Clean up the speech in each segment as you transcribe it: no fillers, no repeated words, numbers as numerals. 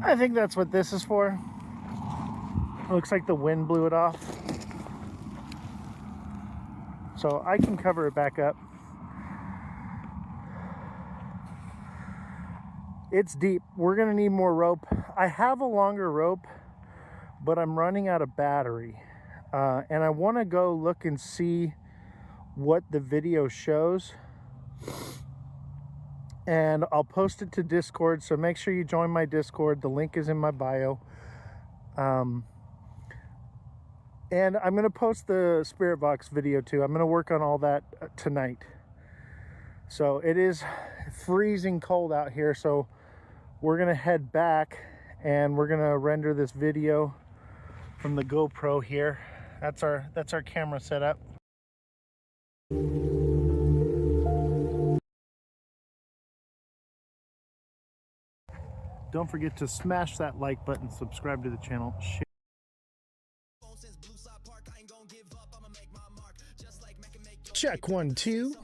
I think that's what this is for. It looks like the wind blew it off. So I can cover it back up. It's deep. We're gonna need more rope. I have a longer rope, but I'm running out of battery. And I wanna go look and see what the video shows. And I'll post it to Discord, so make sure you join my Discord. The link is in my bio. And I'm gonna post the Spirit Box video too. I'm gonna work on all that tonight. So it is freezing cold out here, so we're gonna head back and we're gonna render this video from the GoPro here. That's our camera setup. Don't forget to smash that like button, subscribe to the channel, share. Check 1, 2.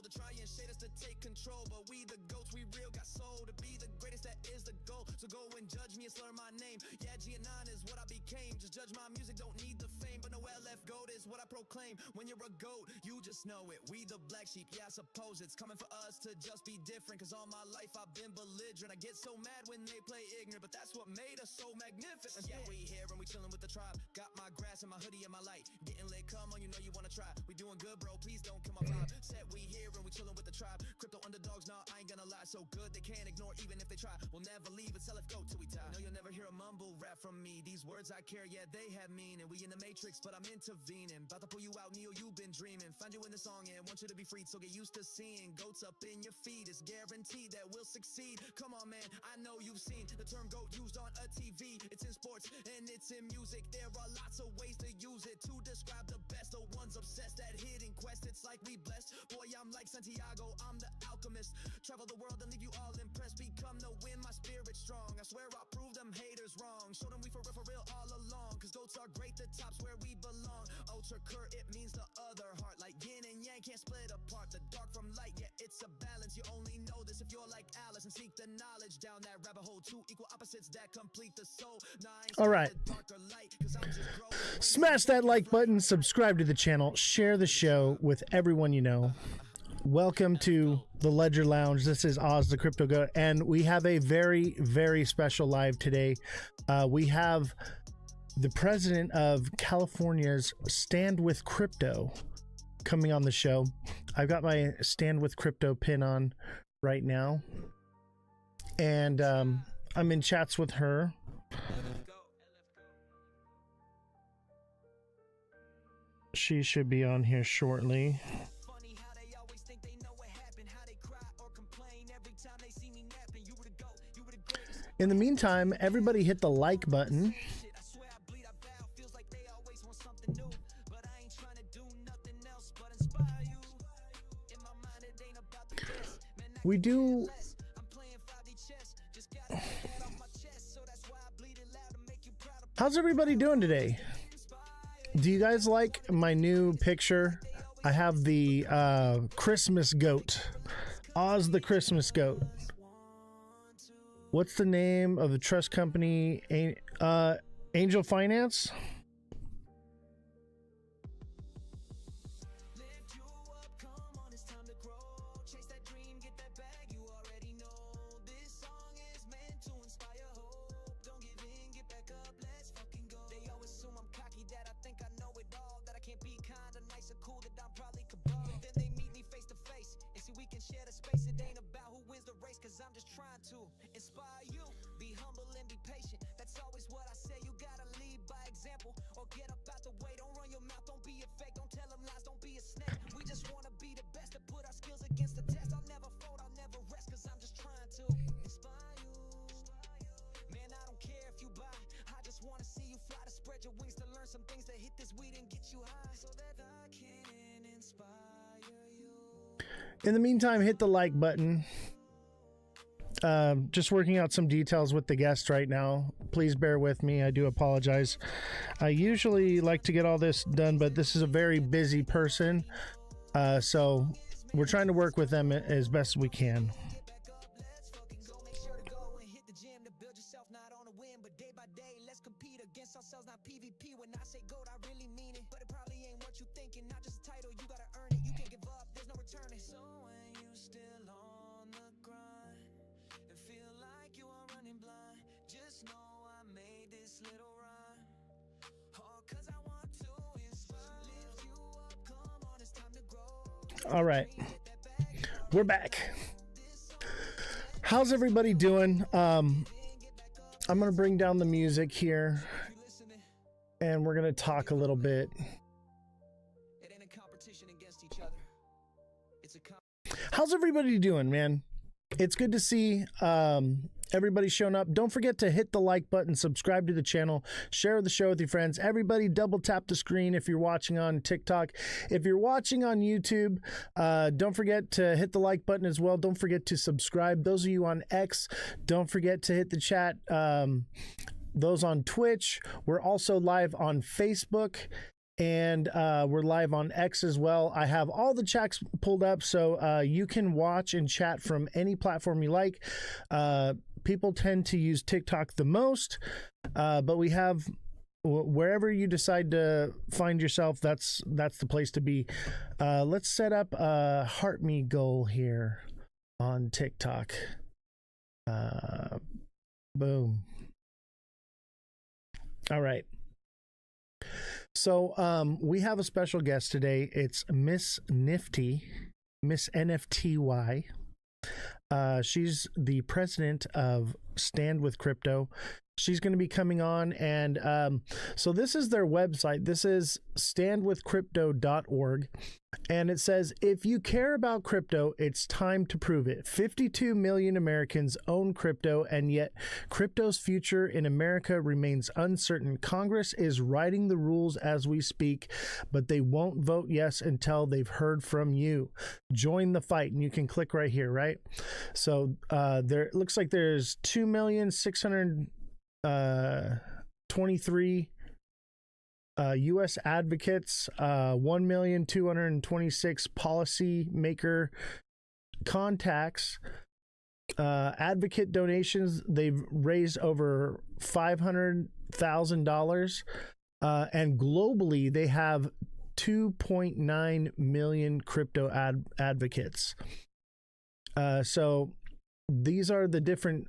To try and shade us to take control, but we the goats, we real, got soul to be the greatest, that is the goal. So go and judge me and slur my name. Yeah, G9 is what I became. Just judge my music, don't need the fame, but no LF goat is what I proclaim. When you're a goat, you just know it. We the black sheep, yeah, I suppose it's coming for us to just be different. Cause all my life I've been belligerent. I get so mad when they play ignorant, but that's what made us so magnificent. Yeah, we here and we chilling with the tribe. Got my grass and my hoodie and my light. Getting lit, come on, you know you wanna try. We doing good, bro, please don't kill my vibe. Said we here and we chilling with the tribe. Crypto underdogs, nah, I ain't gonna lie. So good they can't ignore even if they try. We'll never leave, it's LF go till we die. No, you'll never hear a mumble rap from me. These words I care, yeah, they have meaning. We in the matrix, but I'm intervening. About to pull you out, Neo, you've been dreaming. Find you in the song and want you to be freed. So get used to seeing goats up in your feet. It's guaranteed that we'll succeed. Come on, man, I know you've seen the term goat used on a TV. It's in sports and it's in music. There are lots of ways to use it to describe the best. The ones obsessed, that hidden quest. It's like we blessed. Boy, I'm like Santiago, I'm the alchemist. Travel the world and leave you all impressed. Become the wind, my spirit strong. I swear I'll prove them haters wrong. Show them we for real all along. Cause goats are great, the top's where we belong. Ozthecryptogoat, it means the other heart. Like yin and yang can't split apart. The dark from light, yeah, it's a balance. You only know this if you're like Alice and seek the knowledge down that rabbit hole. Two equal opposites that complete the soul. All right. Smash that like button, subscribe to the channel, share the show with everyone you know. Welcome to the Ledger Lounge. This is Ozthecryptogoat, and we have a very, very special live today. We have the president of California's Stand With Crypto coming on the show. I've got my Stand With Crypto pin on right now, and I'm in chats with her. She should be on here shortly. In the meantime, everybody hit the like button. We do... How's everybody doing today? Do you guys like my new picture? I have the Christmas goat. Oz the Christmas goat. What's the name of the trust company? Angel Finance? In the meantime, hit the like button. Just working out some details with the guest right now. Please bear with me. I do apologize. I usually like to get all this done, but this is a very busy person. So we're trying to work with them as best we can. All right, we're back. How's everybody doing? I'm gonna bring down the music here and we're gonna talk a little bit. How's everybody doing, man? It's good to see everybody showing up. Don't forget to hit the like button, subscribe to the channel, share the show with your friends. Everybody double tap the screen if you're watching on TikTok. If you're watching on YouTube, don't forget to hit the like button as well. Don't forget to subscribe. Those of you on X, don't forget to hit the chat. Those on Twitch, we're also live on Facebook. And we're live on X as well. I have all the chats pulled up so you can watch and chat from any platform you like. People tend to use TikTok the most, but we have wherever you decide to find yourself, that's the place to be. Let's set up a Heart Me goal here on TikTok. Boom. All right. So we have a special guest today. It's Miss Nifty, Miss NFTY. She's the president of Stand with Crypto. She's going to be coming on, and so this is their website. This is standwithcrypto.org, and it says, if you care about crypto, it's time to prove it. 52 million Americans own crypto, and yet crypto's future in America remains uncertain. Congress is writing the rules as we speak, but they won't vote yes until they've heard from you. Join the fight, and you can click right here, right? So there it looks like there's 2,623 U.S. advocates, 1,226 policymaker contacts, advocate donations. They've raised over $500,000, and globally they have 2.9 million crypto advocates. So these are the different.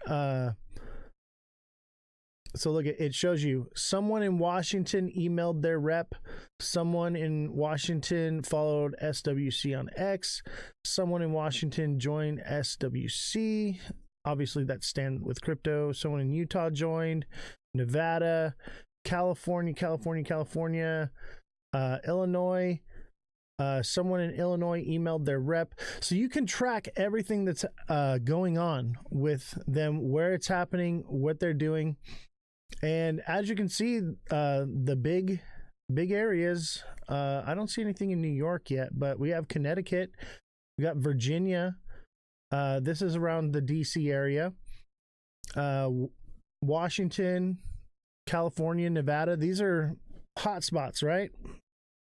So look, it shows you someone in Washington emailed their rep. Someone in Washington followed SWC on X. Someone in Washington joined SWC. Obviously, that's Stand with Crypto. Someone in Utah joined. Nevada, California, Illinois. Someone in Illinois emailed their rep. So you can track everything that's going on with them, where it's happening, what they're doing. And as you can see, the big areas, I don't see anything in New York yet, but we have Connecticut, we got Virginia. This is around the DC area. Washington, California, Nevada. These are hot spots, right?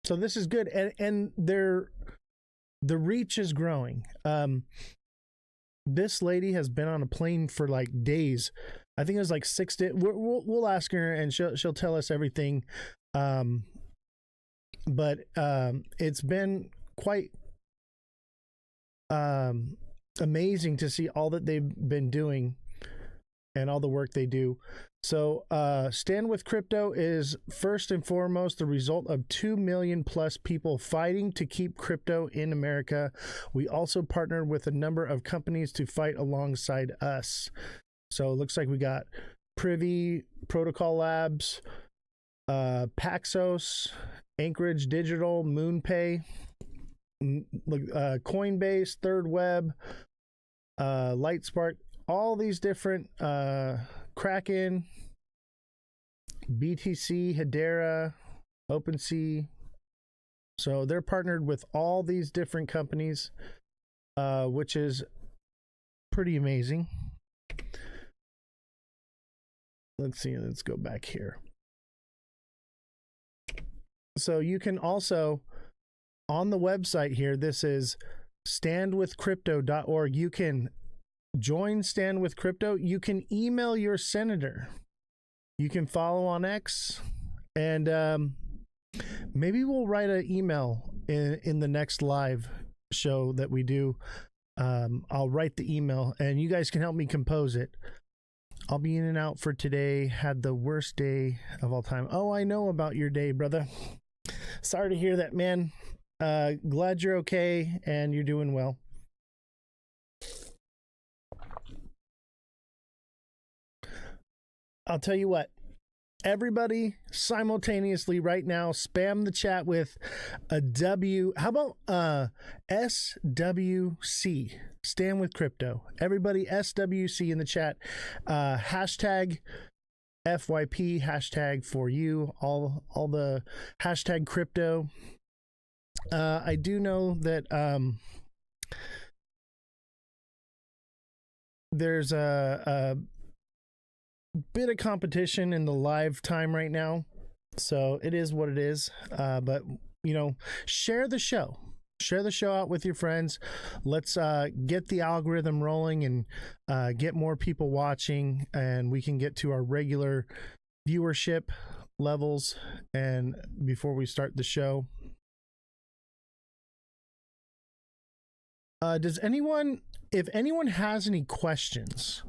So this is good. And the reach is growing. This lady has been on a plane for like days. I think it was like 6 days. We'll ask her and she'll tell us everything. But it's been quite amazing to see all that they've been doing and all the work they do. So Stand with Crypto is first and foremost the result of 2 million plus people fighting to keep crypto in America. We also partnered with a number of companies to fight alongside us. So it looks like we got Privy, Protocol Labs, Paxos, Anchorage Digital, MoonPay, Coinbase, Third Web, Lightspark, all these different Kraken, BTC, Hedera, OpenSea. So they're partnered with all these different companies, which is pretty amazing. let's see. Let's go back here. So you can also, on the website here, this is standwithcrypto.org. You can join Stand with Crypto. You can email your senator. You can follow on X. And maybe we'll write an email in the next live show that we do. I'll write the email and you guys can help me compose it. I'll be in and out for today. Had the worst day of all time. Oh, I know about your day, brother. Sorry to hear that, man. Glad you're okay and you're doing well. I'll tell you what. Everybody simultaneously right now spam the chat with a W. How about SWC? Stand with Crypto. Everybody SWC in the chat. Hashtag FYP, hashtag for you, all the hashtag crypto. I do know that there's a bit of competition in the live time right now, so it is what it is. But you know, share the show out with your friends. Let's get the algorithm rolling and get more people watching, and we can get to our regular viewership levels. And before we start the show, does anyone, if anyone has any questions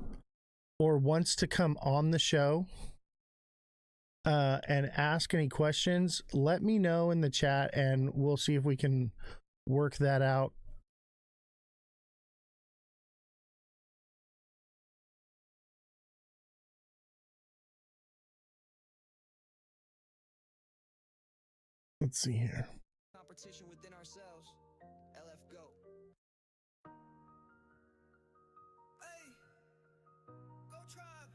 or wants to come on the show and ask any questions, let me know in the chat and we'll see if we can work that out. Let's see here. Competition within ourselves. LF Goat. Hey, go tribe.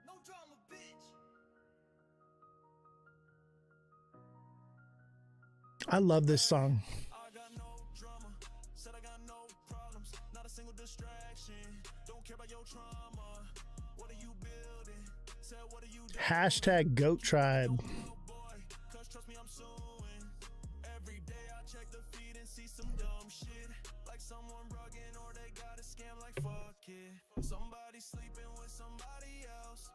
No drama, bitch. I love this song. I got no drama. Said I got no problems. Not a single distraction. Don't care about your trauma. What are you building? Said what are you doing? Hashtag Goat Tribe. Cause trust me, I'm suing. Every day I check the feed and see some dumb shit. Like someone rugging or they got a scam like fuck it. Somebody sleeping with somebody else.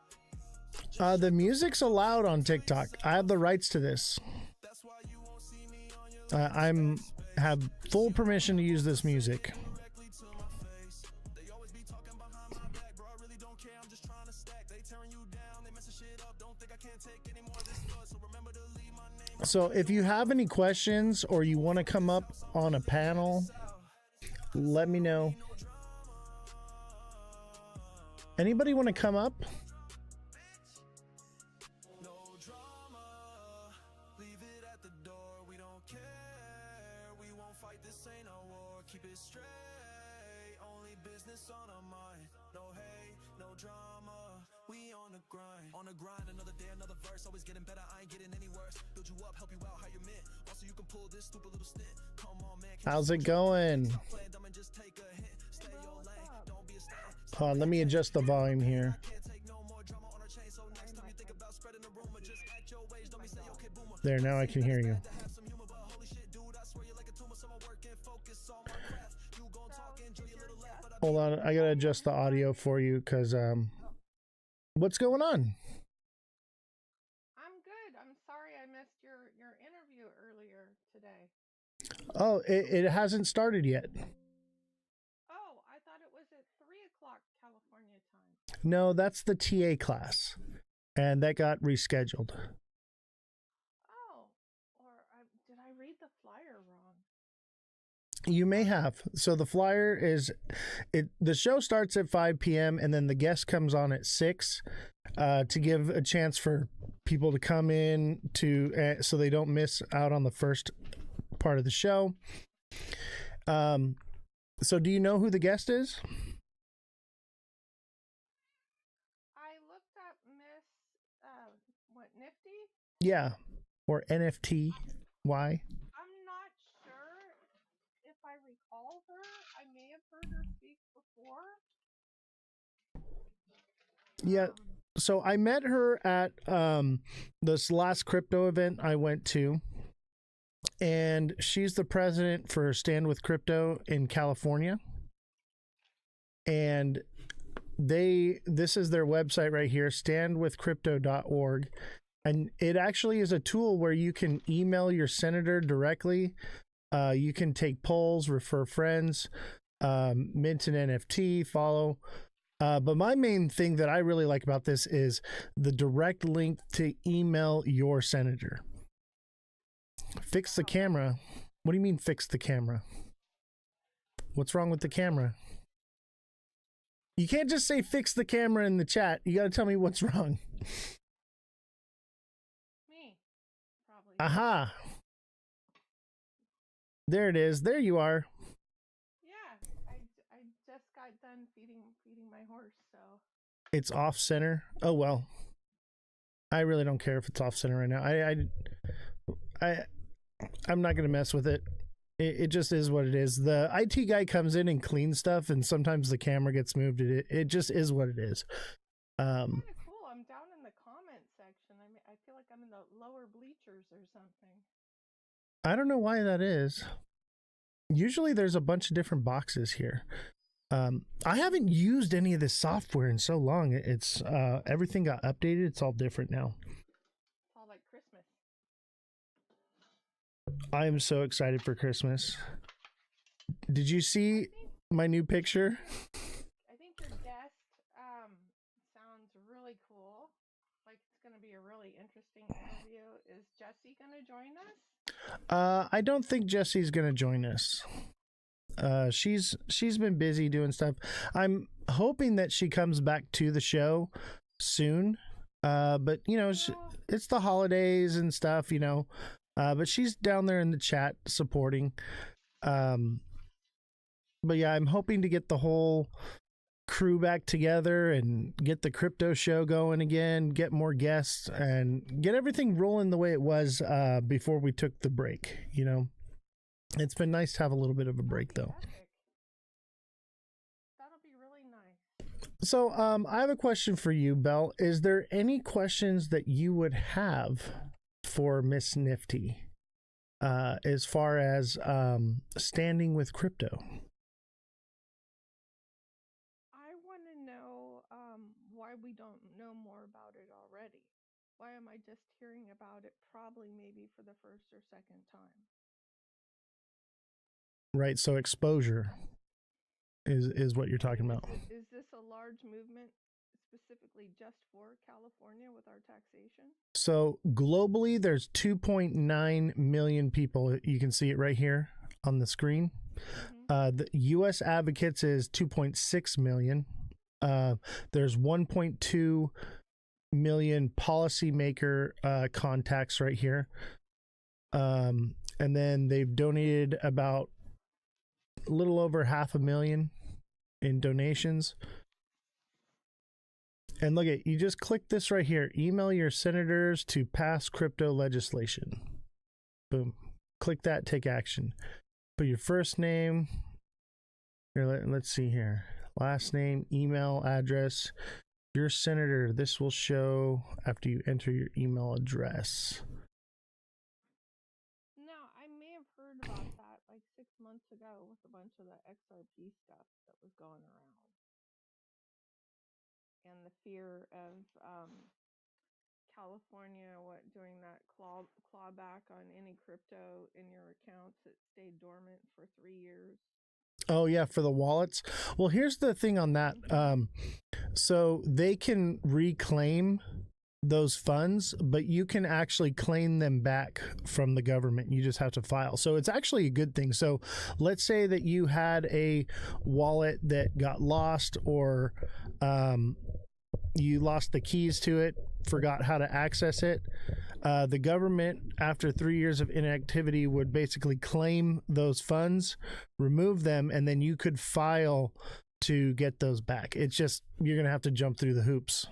The music's allowed on TikTok. I have the rights to this. That's why you won't see me on your I'm have full permission to use this music. directly to my face. They always be talking behind my back, bro. I really don't care. I'm just trying to stack. They tearing you down, they messing shit up. Don't think I can't take any more of this flood. So remember to leave my name. So if you have any questions or you want to come up on a panel, let me know. Anybody want to come up? No drama. Leave it at the door. We don't care. We won't fight. This ain't a war. Keep it straight. Only business on our mind. No hate, no drama. We on the grind. On the grind, another day, another verse. Always getting better. I ain't getting any worse. Build you up, help you out how you meant. Also, you can pull this stupid little stint. Come on, man. How's it going? Play dumb and just take a hit. Stay your lane. Don't be a stain. Hold on, let me adjust the volume here. Can't take no more drama on our chain. So next time you think about spreading the rumor, just act your ways. Don't be say okay, boomer. There, now I can hear you. To have some humor, but holy shit, dude, I swear you're like a tumor. So I'm working, focus on my craft. You gon' talk, enjoy your little laugh, but I Hold on, I gotta adjust the audio for you because what's going on? I'm good. I'm sorry I missed your interview earlier today. Oh, it hasn't started yet. Oh, I thought it was at 3 o'clock California time. No, that's the TA class, and that got rescheduled. Oh, did I read the flyer wrong? You may have. So the flyer is, the show starts at 5 p.m. and then the guest comes on at 6 to give a chance for people to come in to so they don't miss out on the first part of the show. So do you know who the guest is? I looked up Miss, Nifty? Yeah, or NFT. Why? I'm not sure if I recall her. I may have heard her speak before. Yeah. So I met her at this last crypto event I went to, and she's the president for Stand with Crypto in California. And this is their website right here, standwithcrypto.org. And it actually is a tool where you can email your senator directly. You can take polls, refer friends, mint an NFT, follow. But my main thing that I really like about this is the direct link to email your senator. Fix the camera. What do you mean fix the camera? What's wrong with the camera? You can't just say fix the camera in the chat. You got to tell me what's wrong. Me, probably. Aha. There it is. There you are. Yeah, I just got done feeding my horse, so. It's off center. Oh well. I really don't care if it's off center right now. I'm not gonna mess with it. It just is what it is. The IT guy comes in and cleans stuff, and sometimes the camera gets moved. It just is what it is. Kind of cool. I'm down in the comment section. I mean, I feel like I'm in the lower bleachers or something. I don't know why that is. Usually there's a bunch of different boxes here. I haven't used any of this software in so long. It's everything got updated. It's all different now. It's all like Christmas. I am so excited for Christmas. Did you see my new picture? I think your guest sounds really cool. Like it's going to be a really interesting interview. Is Jesse going to join us? I don't think Jesse's gonna join us. She's been busy doing stuff. I'm hoping that she comes back to the show soon. But you know, it's the holidays and stuff, you know. But she's down there in the chat supporting. But yeah, I'm hoping to get the whole crew back together and get the crypto show going again, get more guests, and get everything rolling the way it was before we took the break. You know, it's been nice to have a little bit of a break though. That'll be really nice. So I have a question for you, Belle. Is there any questions that you would have for Miss Nifty as far as standing with crypto? I want to know why we don't know more about it already. Why am I just hearing about it probably maybe for the first or second time? Right, so exposure is what you're talking about. Is this a large movement specifically just for California with our taxation? So globally, there's 2.9 million people. You can see it right here on the screen. Mm-hmm. The U.S. advocates is 2.6 million. There's 1.2 million policymaker contacts right here. And then they've donated about a little over 500,000 in donations. And look at, you just click this right here. Email your senators to pass crypto legislation. Boom. Click that, take action. Put your first name. Here, let's see here. Last name, email address. Your senator. This will show after you enter your email address. Now, I may have heard about that like 6 months ago with a bunch of the XRP stuff that was going around. And the fear of California doing that clawback on any crypto in your accounts that stayed dormant for 3 years. Oh yeah, for the wallets. Well, here's the thing on that. So they can reclaim those funds, but you can actually claim them back from the government. You just have to file. So it's actually a good thing. So let's say that you had a wallet that got lost, or you lost the keys to it, forgot how to access it. The government, after 3 years of inactivity, would basically claim those funds, remove them, and then you could file to get those back. It's just, you're going to have to jump through the hoops.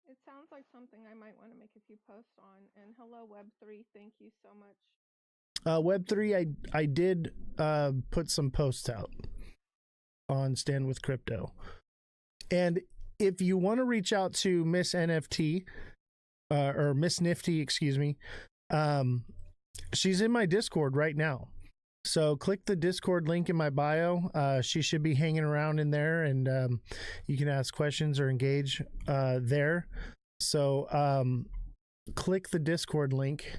It sounds like something I might want to make a few posts on. And hello, Web3. Thank you so much. Web3, I did put some posts out on Stand with Crypto. And if you want to reach out to Miss NFT, or Miss Nifty, excuse me, she's in my Discord right now. So click the Discord link in my bio. She should be hanging around in there, and you can ask questions or engage there. So click the Discord link.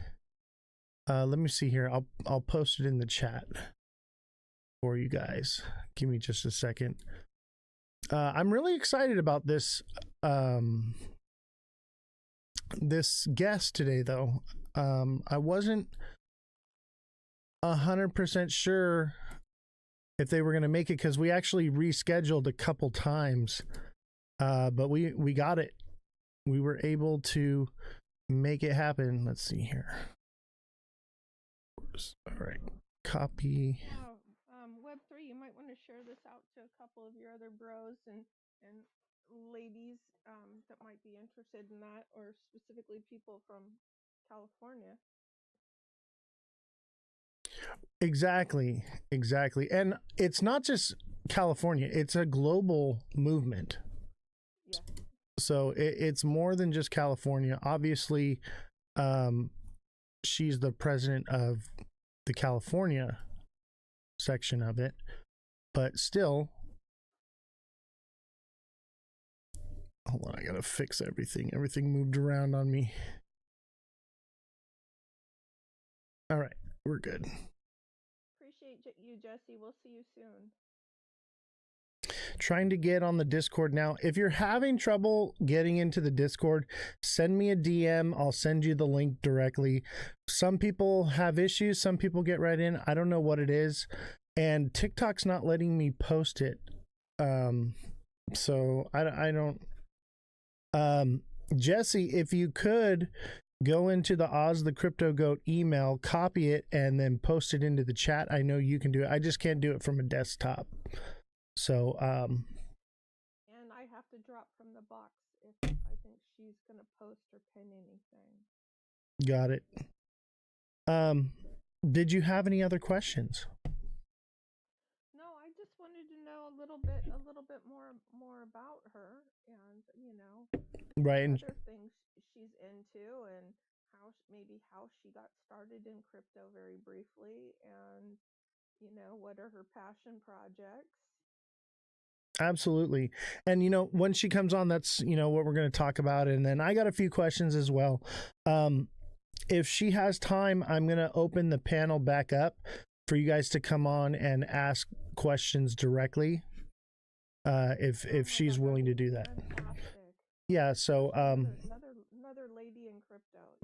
Let me see here. I'll post it in the chat for you guys. Give me just a second. I'm really excited about this this guest today, though. I wasn't 100% sure if they were going to make it, because we actually rescheduled a couple times, but we got it. We were able to make it happen. Let's see here. All right, copy. Web3, you might want to share this out to a couple of your other bros and ladies that might be interested in that, or specifically people from California. Exactly. And it's not just California, it's a global movement. Yeah. So it's more than just California. Obviously, she's the president of the California section of it, but still, hold on, I gotta fix everything. Everything moved around on me. All right, we're good. Appreciate you, Jesse. We'll see you soon. Trying to get on the Discord now. If you're having trouble getting into the Discord, send me a DM. I'll send you the link directly. Some people have issues. Some people get right in. I don't know what it is. And TikTok's not letting me post it. So I don't. Jesse, if you could go into the Ozthecryptogoat email, copy it, and then post it into the chat. I know you can do it. I just can't do it from a desktop. So, and I have to drop from the box if I think she's gonna post or pin anything. Got it. Did you have any other questions? No, I just wanted to know a little bit more about her, and Right. other things she's into, and how she got started in crypto very briefly, and what are her passion projects. Absolutely. And, when she comes on, that's, what we're going to talk about. And then I got a few questions as well. If she has time, I'm going to open the panel back up for you guys to come on and ask questions directly. If she's willing to do that. Fantastic. Yeah. So, another lady in crypto,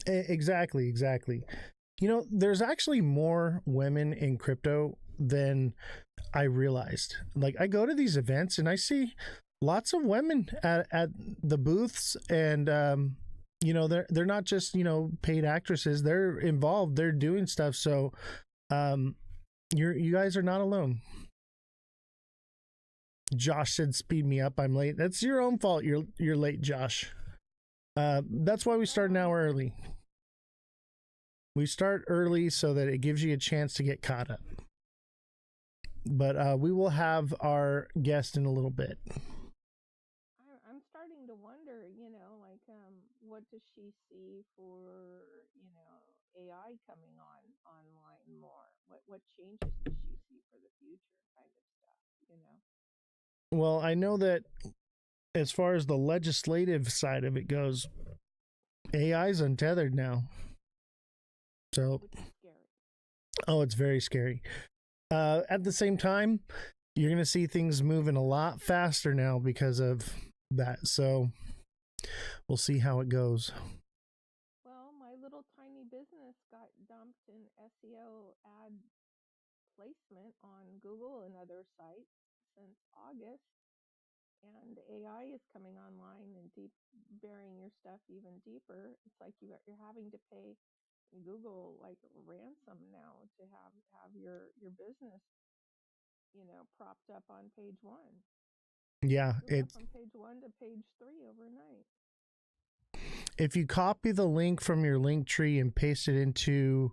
Exactly. There's actually more women in crypto than I realized. Like, I go to these events and I see lots of women at the booths, and they're not just paid actresses. They're involved. They're doing stuff. So you guys are not alone. Josh said, "Speed me up. I'm late." That's your own fault. You're late, Josh. That's why we start an hour early. We start early so that it gives you a chance to get caught up. But we will have our guest in a little bit. I'm starting to wonder, what does she see for, AI coming online more? What changes does she see for the future kind of stuff, Well, I know that as far as the legislative side of it goes, AI is untethered now. So, Which is scary. Oh, it's very scary. At the same time, you're going to see things moving a lot faster now because of that. So we'll see how it goes. Well, my little tiny business got dumped in SEO ad placement on Google and other sites since August. And AI is coming online and burying your stuff even deeper. It's like you're having to pay Google like ransom now to have your business, propped up on page 1. Yeah, it's from page 1 to page 3 overnight. If you copy the link from your link tree and paste it into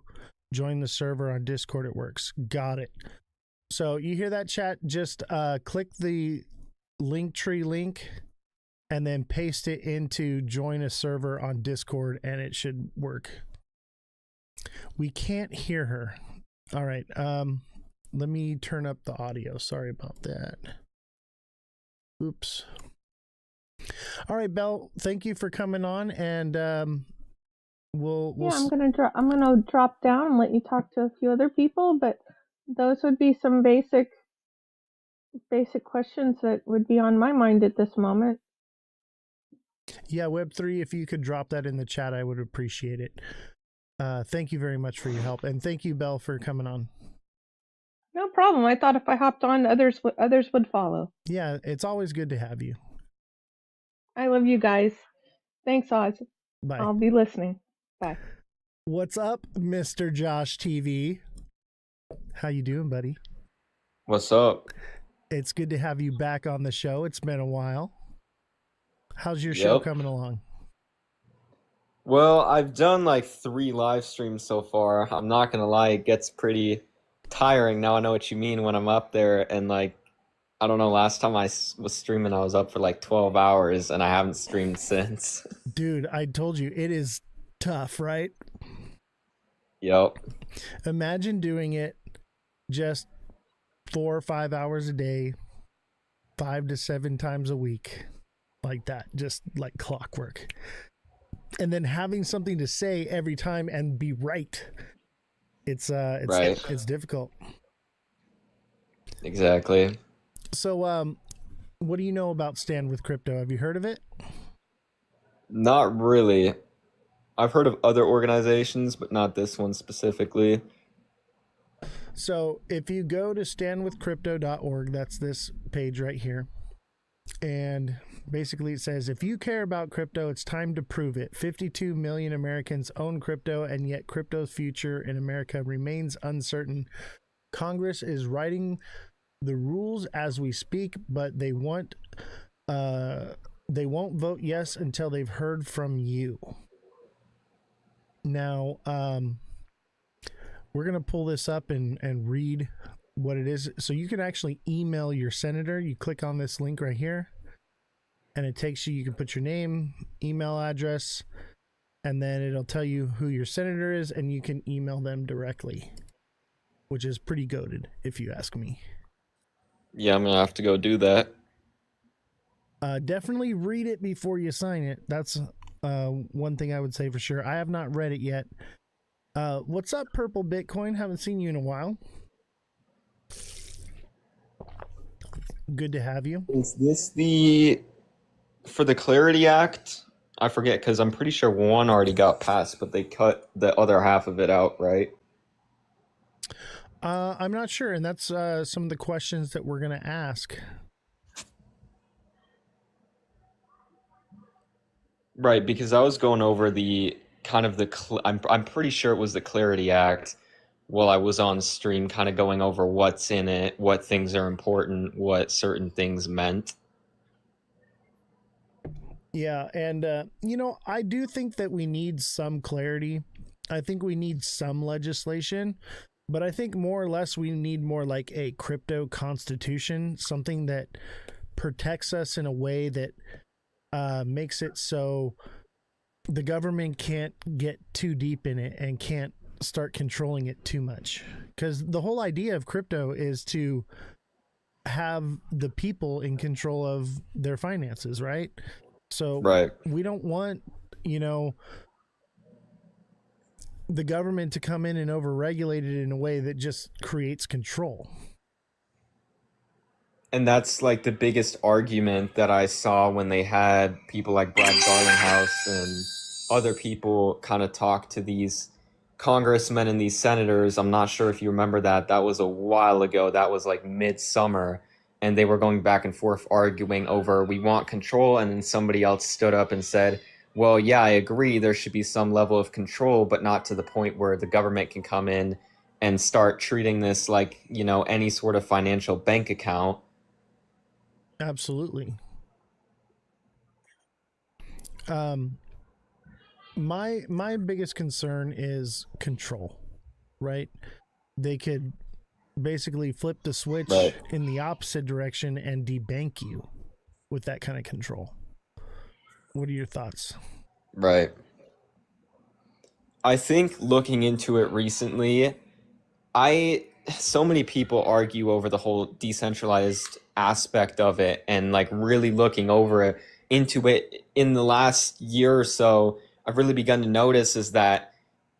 join the server on Discord, it works. Got it. So you hear that, chat? Just click the Linktree link and then paste it into join a server on Discord, and it should work. We can't hear her. All right. Let me turn up the audio. Sorry about that. Oops. All right, Belle, thank you for coming on, and we'll I'm gonna drop down and let you talk to a few other people, but those would be some basic questions that would be on my mind at this moment. Yeah, Web3, if you could drop that in the chat, I would appreciate it. Thank you very much for your help, and thank you, Belle, for coming on. No problem. I thought if I hopped on, others would follow. Yeah, it's always good to have you. I love you guys. Thanks, Oz. Bye. I'll be listening. Bye. What's up, Mr. Josh TV? How you doing, buddy? What's up? It's good to have you back on the show. It's been a while. How's your show coming along? Well, I've done like 3 live streams so far. I'm not gonna lie, it gets pretty tiring. Now I know what you mean when I'm up there, and like, I don't know, last time I was streaming, I was up for like 12 hours and I haven't streamed since. Dude, I told you, it is tough, right? Yep. Imagine doing it just 4 or 5 hours a day, 5 to 7 times a week, like that, just like clockwork. And then having something to say every time and be right. It's difficult. Exactly. So, what do you know about Stand with Crypto? Have you heard of it? Not really. I've heard of other organizations, but not this one specifically. So if you go to standwithcrypto.org, that's this page right here. And basically it says, if you care about crypto, it's time to prove it. 52 million Americans own crypto, and yet crypto's future in America remains uncertain. Congress is writing the rules as we speak, but they won't vote yes until they've heard from you. Now, we're going to pull this up and read what it is. So you can actually email your senator. You click on this link right here, and it takes you can put your name, email address, and then it'll tell you who your senator is, and you can email them directly, which is pretty goated, if you ask me. Yeah, I'm going to have to go do that. Definitely read it before you sign it. That's one thing I would say for sure. I have not read it yet. What's up, Purple Bitcoin? Haven't seen you in a while. Good to have you. Is this for the Clarity Act? I forget, because I'm pretty sure one already got passed, but they cut the other half of it out, right? I'm not sure, and that's some of the questions that we're going to ask. Right, because I was going over I'm pretty sure it was the Clarity Act while I was on stream, kind of going over what's in it, what things are important, what certain things meant. Yeah, and I do think that we need some clarity. I think we need some legislation, but I think more or less we need more like a crypto constitution, something that protects us in a way that makes it so the government can't get too deep in it and can't start controlling it too much. Because the whole idea of crypto is to have the people in control of their finances, right? So right. We don't want, the government to come in and overregulate it in a way that just creates control. And that's like the biggest argument that I saw when they had people like Brad Garlinghouse and other people kind of talk to these congressmen and these senators. I'm not sure if you remember that. That was a while ago. That was like midsummer. And they were going back and forth arguing over, we want control. And then somebody else stood up and said, well, yeah, I agree. There should be some level of control, but not to the point where the government can come in and start treating this like, any sort of financial bank account. Absolutely. My biggest concern is control, right? They could basically flip the switch in the opposite direction and debank you, with that kind of control. What are your thoughts? Right. I think looking into it recently, I so many people argue over the whole decentralized aspect of it, and like really looking over it into it in the last year or so, I've really begun to notice is that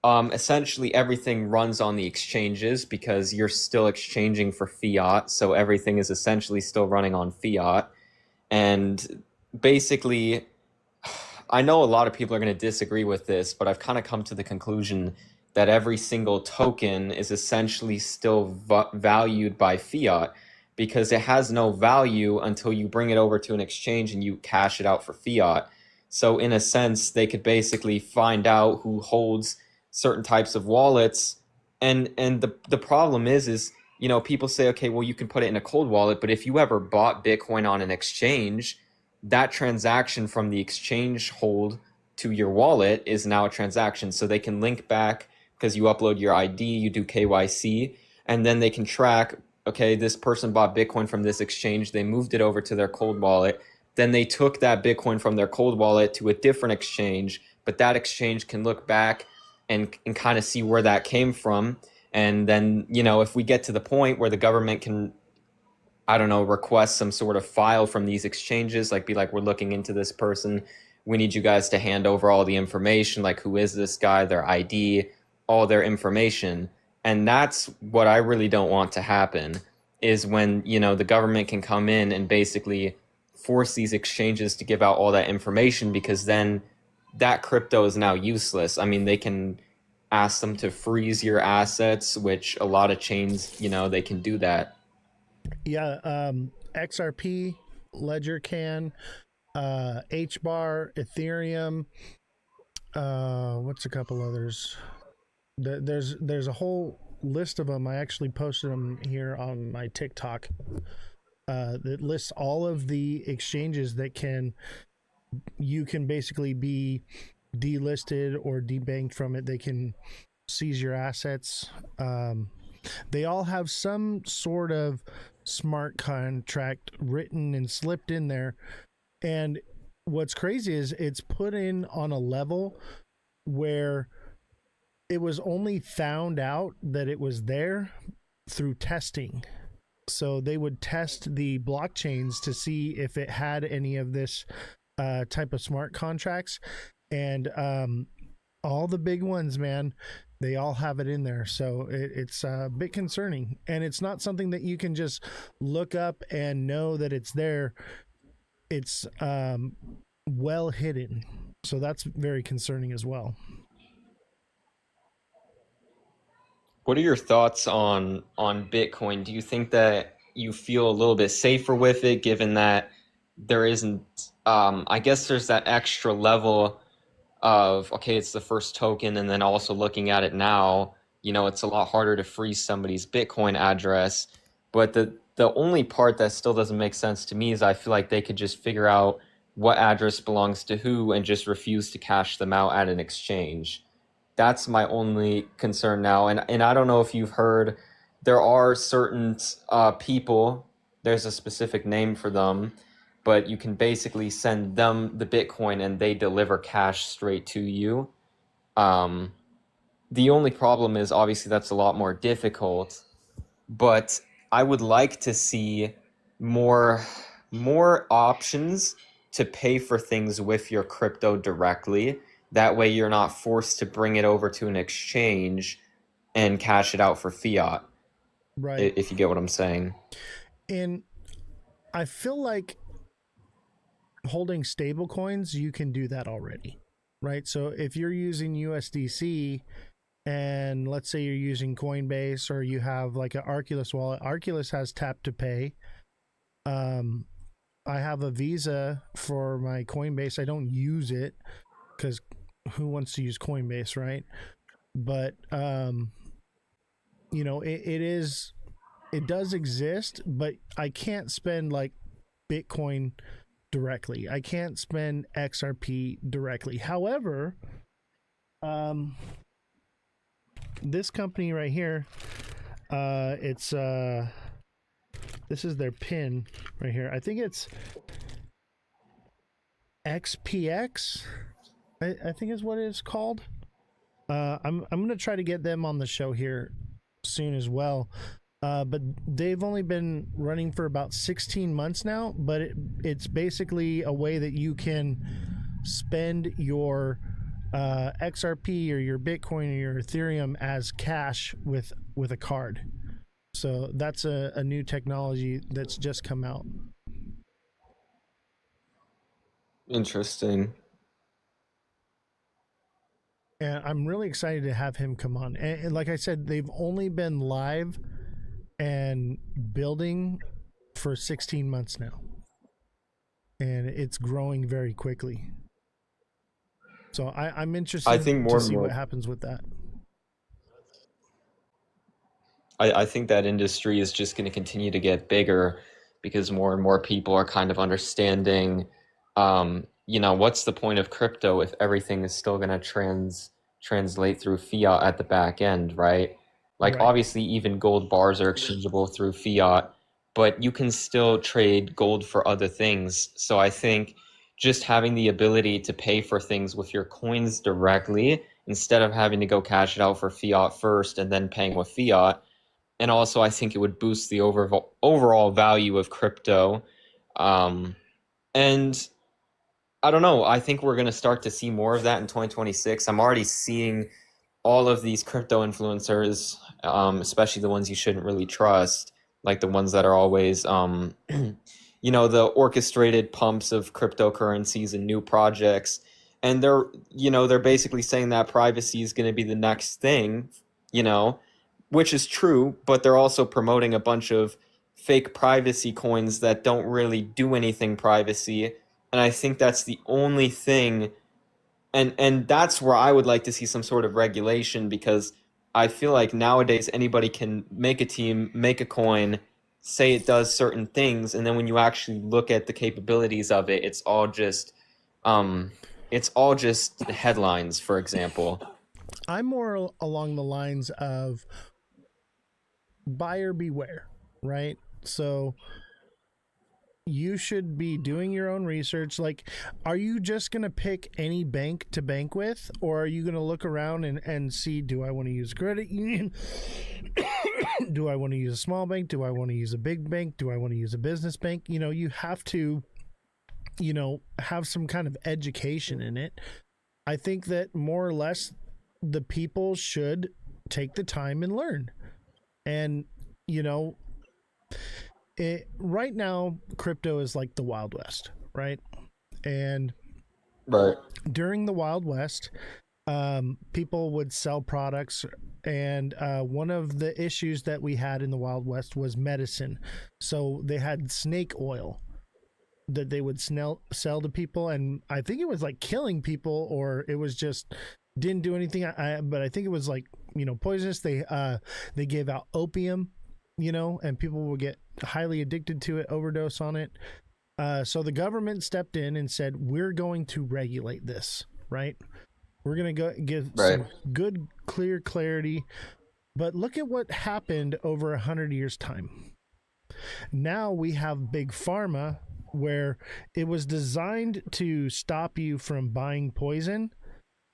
essentially everything runs on the exchanges because you're still exchanging for fiat, so everything is essentially still running on fiat. And basically, I know a lot of people are going to disagree with this, but I've kind of come to the conclusion that every single token is essentially still valued by fiat because it has no value until you bring it over to an exchange and you cash it out for fiat. So in a sense, they could basically find out who holds certain types of wallets. And the problem is people say, okay, well, you can put it in a cold wallet, but if you ever bought Bitcoin on an exchange, that transaction from the exchange hold to your wallet is now a transaction. So they can link back because you upload your ID, you do KYC, and then they can track, okay, this person bought Bitcoin from this exchange, they moved it over to their cold wallet, then they took that Bitcoin from their cold wallet to a different exchange, but that exchange can look back and kind of see where that came from. And then, if we get to the point where the government can, I don't know, request some sort of file from these exchanges, like be like, we're looking into this person. We need you guys to hand over all the information, like who is this guy, their ID, all their information. And that's what I really don't want to happen is when, the government can come in and basically force these exchanges to give out all that information, because then that crypto is now useless. I mean, they can ask them to freeze your assets, which a lot of chains, they can do that. Yeah, XRP, Ledger can, HBAR, Ethereum. What's a couple others? There's a whole list of them. I actually posted them here on my TikTok. That lists all of the exchanges that you can basically be delisted or debanked from it. They can seize your assets. They all have some sort of smart contract written and slipped in there. And what's crazy is it's put in on a level where it was only found out that it was there through testing. So they would test the blockchains to see if it had any of this type of smart contracts. And all the big ones, man, they all have it in there. So it's a bit concerning. And it's not something that you can just look up and know that it's there. It's well hidden. So that's very concerning as well. What are your thoughts on Bitcoin? Do you think that you feel a little bit safer with it, given that there isn't, I guess there's that extra level of, okay, it's the first token, and then also looking at it now, it's a lot harder to freeze somebody's Bitcoin address. But the only part that still doesn't make sense to me is I feel like they could just figure out what address belongs to who and just refuse to cash them out at an exchange. That's my only concern now. And I don't know if you've heard, there are certain people, there's a specific name for them, but you can basically send them the Bitcoin and they deliver cash straight to you. The only problem is obviously that's a lot more difficult, but I would like to see more options to pay for things with your crypto directly. That way you're not forced to bring it over to an exchange and cash it out for fiat. Right. If you get what I'm saying. And I feel like holding stable coins, you can do that already, right? So if you're using USDC and let's say you're using Coinbase or you have like an Arculus wallet, Arculus has tap to pay. I have a Visa for my Coinbase. I don't use it because who wants to use Coinbase, right? But it does exist, but I can't spend like Bitcoin directly. I can't spend XRP directly. However, this company right here, this is their pin right here. I think it's XPX, I think is what it's called. I'm gonna try to get them on the show here soon as well. But they've only been running for about 16 months now. But it's basically a way that you can spend your XRP or your Bitcoin or your Ethereum as cash with a card. So that's a new technology that's just come out. Interesting. And I'm really excited to have him come on. And like I said, they've only been live and building for 16 months now. And it's growing very quickly. So I'm interested I think more to and see more. what happens with that. I think that industry is just going to continue to get bigger because more and more people are kind of understanding, what's the point of crypto if everything is still going to translate through fiat at the back end, right? Like, Right. obviously, even gold bars are exchangeable through fiat, but you can still trade gold for other things. So I think just having the ability to pay for things with your coins directly instead of having to go cash it out for fiat first and then paying with fiat. And also, I think it would boost the overall value of crypto. And I don't know. I think we're going to start to see more of that in 2026. I'm already seeing all of these crypto influencers, especially the ones you shouldn't really trust, like the ones that are always, the orchestrated pumps of cryptocurrencies and new projects. And they're basically saying that privacy is going to be the next thing, you know, which is true, but they're also promoting a bunch of fake privacy coins that don't really do anything privacy. And I think that's the only thing, and that's where I would like to see some sort of regulation, because I feel like nowadays anybody can make a team, make a coin, say it does certain things, and then when you actually look at the capabilities of it, it's all just headlines, for example. I'm more along the lines of buyer beware, right? So you should be doing your own research. Like, are you just going to pick any bank to bank with, or are you going to look around and see, do I want to use a credit union? Do I want to use a small bank? Do I want to use a big bank? Do I want to use a business bank? You have to, have some kind of education in it. I think that more or less the people should take the time and learn. And, right now, crypto is like the Wild West, right? And Right. during the Wild West, people would sell products. And one of the issues that we had in the Wild West was medicine. So they had snake oil that they would sell to people. And I think it was like killing people, or it was just didn't do anything. But I think it was like, poisonous. They gave out opium, and people would get highly addicted to it, overdose on it. So the government stepped in and said, we're going to regulate this, right? We're going to go give some good, clear clarity. But look at what happened over 100 years' time. Now we have big pharma, where it was designed to stop you from buying poison.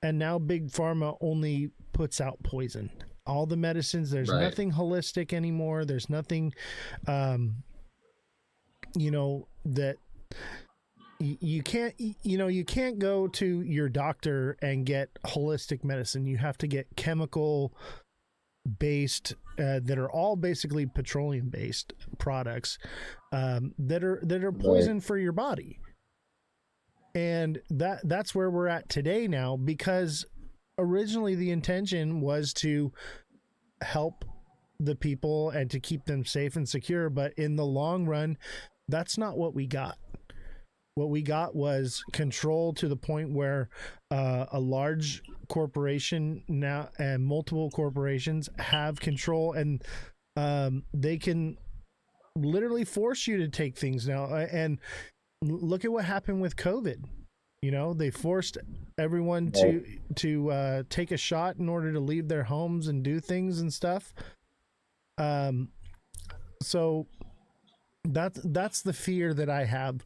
And now big pharma only puts out poison. All the medicines, there's nothing holistic anymore. There's nothing, that you can't, you can't go to your doctor and get holistic medicine. You have to get chemical based, that are all basically petroleum based products, that are poison for your body. And that's where we're at today now, because originally the intention was to help the people and to keep them safe and secure. But in the long run, that's not what we got. What we got was control to the point where a large corporation now and multiple corporations have control, and they can literally force you to take things now. And look at what happened with COVID. They forced everyone to take a shot in order to leave their homes and do things and stuff. So that's the fear that I have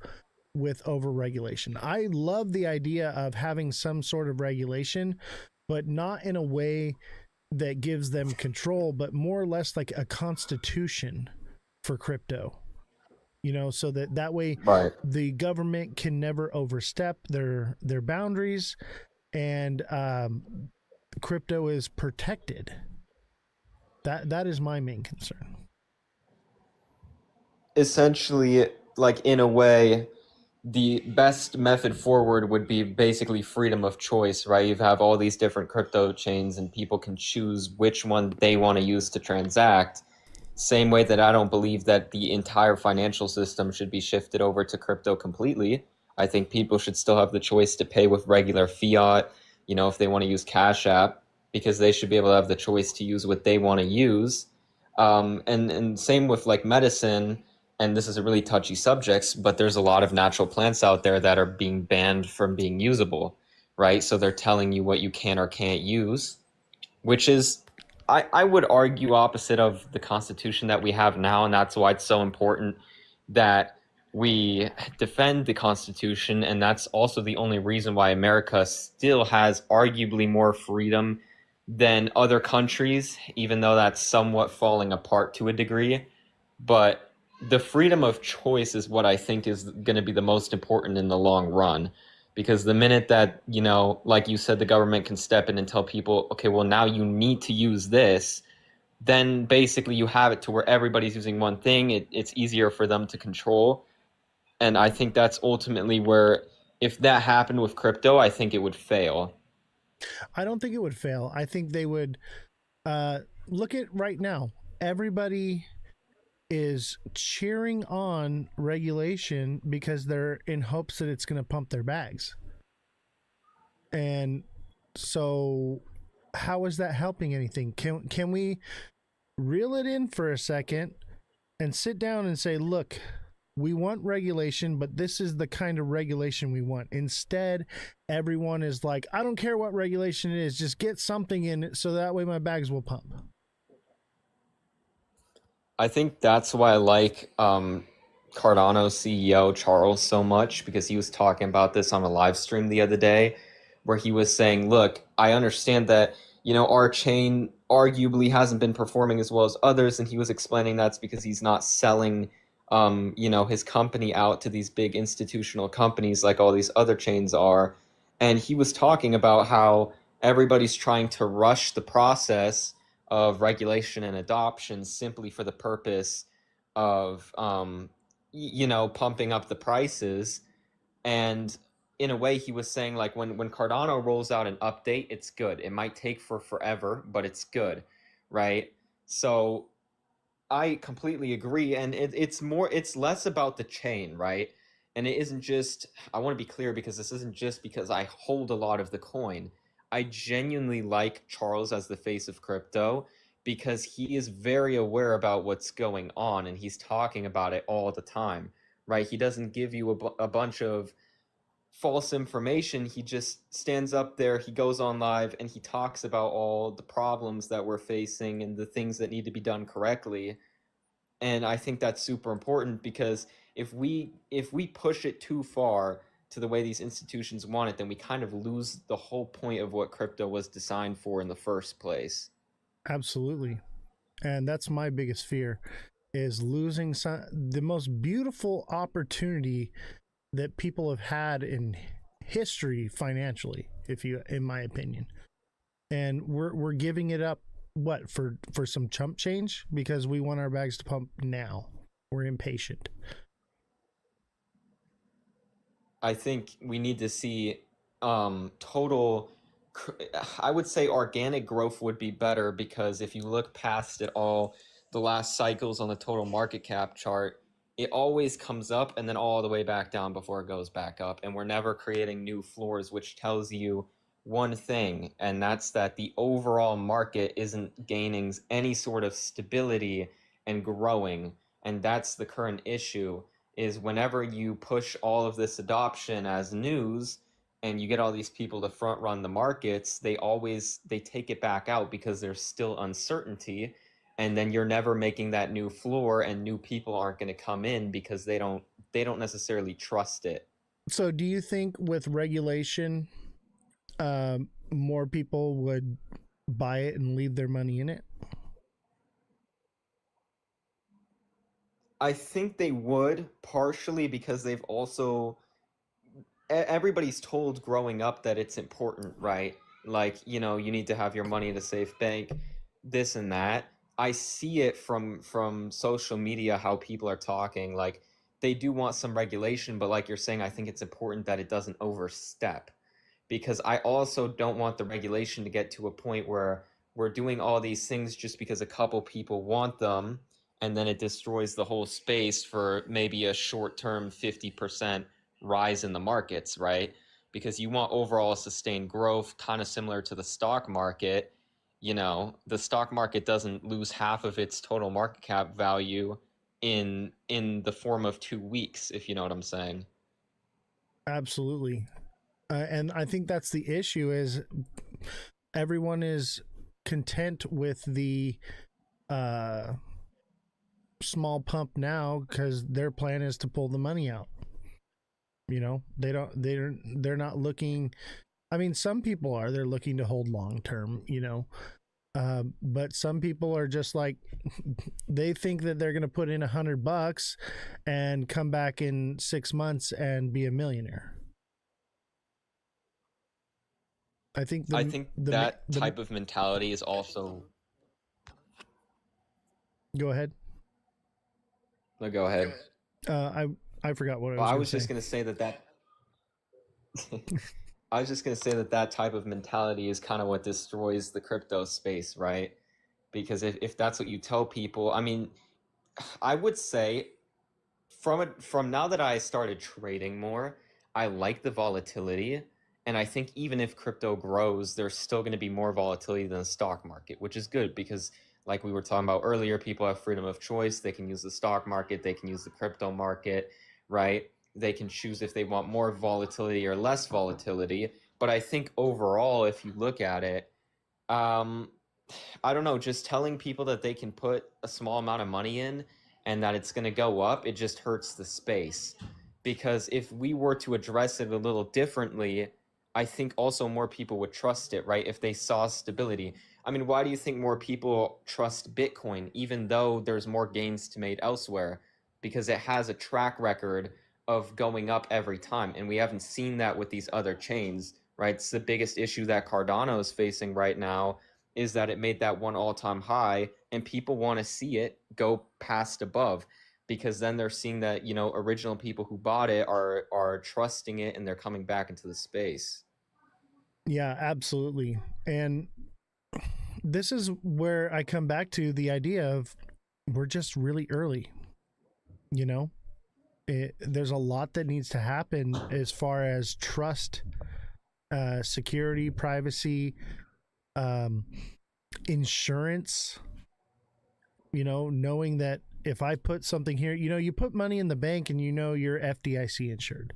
with overregulation. I love the idea of having some sort of regulation, but not in a way that gives them control, but more or less like a constitution for crypto. So that way Right. the government can never overstep their boundaries, and crypto is protected. That is my main concern. Essentially, like in a way, the best method forward would be basically freedom of choice, right? You have all these different crypto chains and people can choose which one they want to use to transact. Same way that I don't believe that the entire financial system should be shifted over to crypto completely. I think people should still have the choice to pay with regular fiat, if they want to use Cash App, because they should be able to have the choice to use what they want to use. And same with like medicine, and this is a really touchy subject, but there's a lot of natural plants out there that are being banned from being usable, right? So they're telling you what you can or can't use, which is, I would argue, opposite of the Constitution that we have now, and that's why it's so important that we defend the Constitution, and that's also the only reason why America still has arguably more freedom than other countries, even though that's somewhat falling apart to a degree. But the freedom of choice is what I think is going to be the most important in the long run. Because the minute that, like you said, the government can step in and tell people, okay, well, now you need to use this, then basically you have it to where everybody's using one thing. It's easier for them to control. And I think that's ultimately where, if that happened with crypto, I think it would fail. I don't think it would fail. I think they would look at right now. Everybody is cheering on regulation because they're in hopes that it's going to pump their bags. And so how is that helping anything? Can we reel it in for a second and sit down and say, look, we want regulation, but this is the kind of regulation we want. Instead, everyone is like, I don't care what regulation it is, just get something in it so that way my bags will pump. I think that's why I like Cardano's CEO Charles so much, because he was talking about this on a live stream the other day, where he was saying, "Look, I understand that our chain arguably hasn't been performing as well as others," and he was explaining that's because he's not selling, his company out to these big institutional companies like all these other chains are, and he was talking about how everybody's trying to rush the process of regulation and adoption simply for the purpose of pumping up the prices. And in a way, he was saying, like, when Cardano rolls out an update, it's good. It might take for forever, but it's good, right? So I completely agree, and it's less about the chain, right? And it isn't just, I want to be clear, because this isn't just because I hold a lot of the coin. I genuinely like Charles as the face of crypto because he is very aware about what's going on and he's talking about it all the time, right? He doesn't give you a bunch of false information. He just stands up there, he goes on live, and he talks about all the problems that we're facing and the things that need to be done correctly. And I think that's super important, because if we push it too far to the way these institutions want it, then we kind of lose the whole point of what crypto was designed for in the first place. Absolutely. And that's my biggest fear, is losing the most beautiful opportunity that people have had in history financially, in my opinion. And we're giving it up for some chump change because we want our bags to pump now. We're impatient. I think we need to see total, I would say organic growth would be better, because if you look past it all, the last cycles on the total market cap chart, it always comes up and then all the way back down before it goes back up. And we're never creating new floors, which tells you one thing, and that's that the overall market isn't gaining any sort of stability and growing. And that's the current issue, is whenever you push all of this adoption as news and you get all these people to front run the markets, they take it back out because there's still uncertainty, and then you're never making that new floor, and new people aren't going to come in because they don't they don't necessarily trust it. So do you think with regulation, more people would buy it and leave their money in it? I think they would, partially because they've also everybody's told growing up that it's important, right? Like, you know, you need to have your money in a safe bank, this and that. I see it from social media how people are talking. Like, they do want some regulation, but like you're saying, I think it's important that it doesn't overstep, because I also don't want the regulation to get to a point where we're doing all these things just because a couple people want them, and then it destroys the whole space for maybe a short-term 50% rise in the markets, right? Because you want overall sustained growth, kind of similar to the stock market. You know, the stock market doesn't lose half of its total market cap value in the form of 2 weeks, if you know what I'm saying. Absolutely. And I think that's the issue is everyone is content with the small pump now because their plan is to pull the money out. You know, they're not looking. I mean, some people are. They're looking to hold long term. You know, but some people are just like they think that they're going to put in $100 and come back in 6 months and be a millionaire. I think that type of mentality is also. Go ahead. No, go ahead. I forgot what I I was just going to say that I was just going to say that type of mentality is kind of what destroys the crypto space, right? Because if that's what you tell people, I mean, I would say from now that I started trading more, I like the volatility. And I think even if crypto grows, there's still going to be more volatility than the stock market, which is good because, like we were talking about earlier, people have freedom of choice. They can use the stock market, they can use the crypto market, right? They can choose if they want more volatility or less volatility. But I think overall, if you look at it, um, I don't know, just telling people that they can put a small amount of money in and that it's going to go up, it just hurts the space. Because if we were to address it a little differently, I think also more people would trust it, right? If they saw stability. I mean, why do you think more people trust Bitcoin, even though there's more gains to made elsewhere? Because it has a track record of going up every time. And we haven't seen that with these other chains, right? It's the biggest issue that Cardano is facing right now is that it made that one all-time high and people want to see it go past above because then they're seeing that, you know, original people who bought it are trusting it and they're coming back into the space. Yeah, absolutely. And this is where I come back to the idea of we're just really early. You know, there's a lot that needs to happen as far as trust, security, privacy, insurance. You know, knowing that if I put something here, you know, you put money in the bank and you know you're FDIC insured.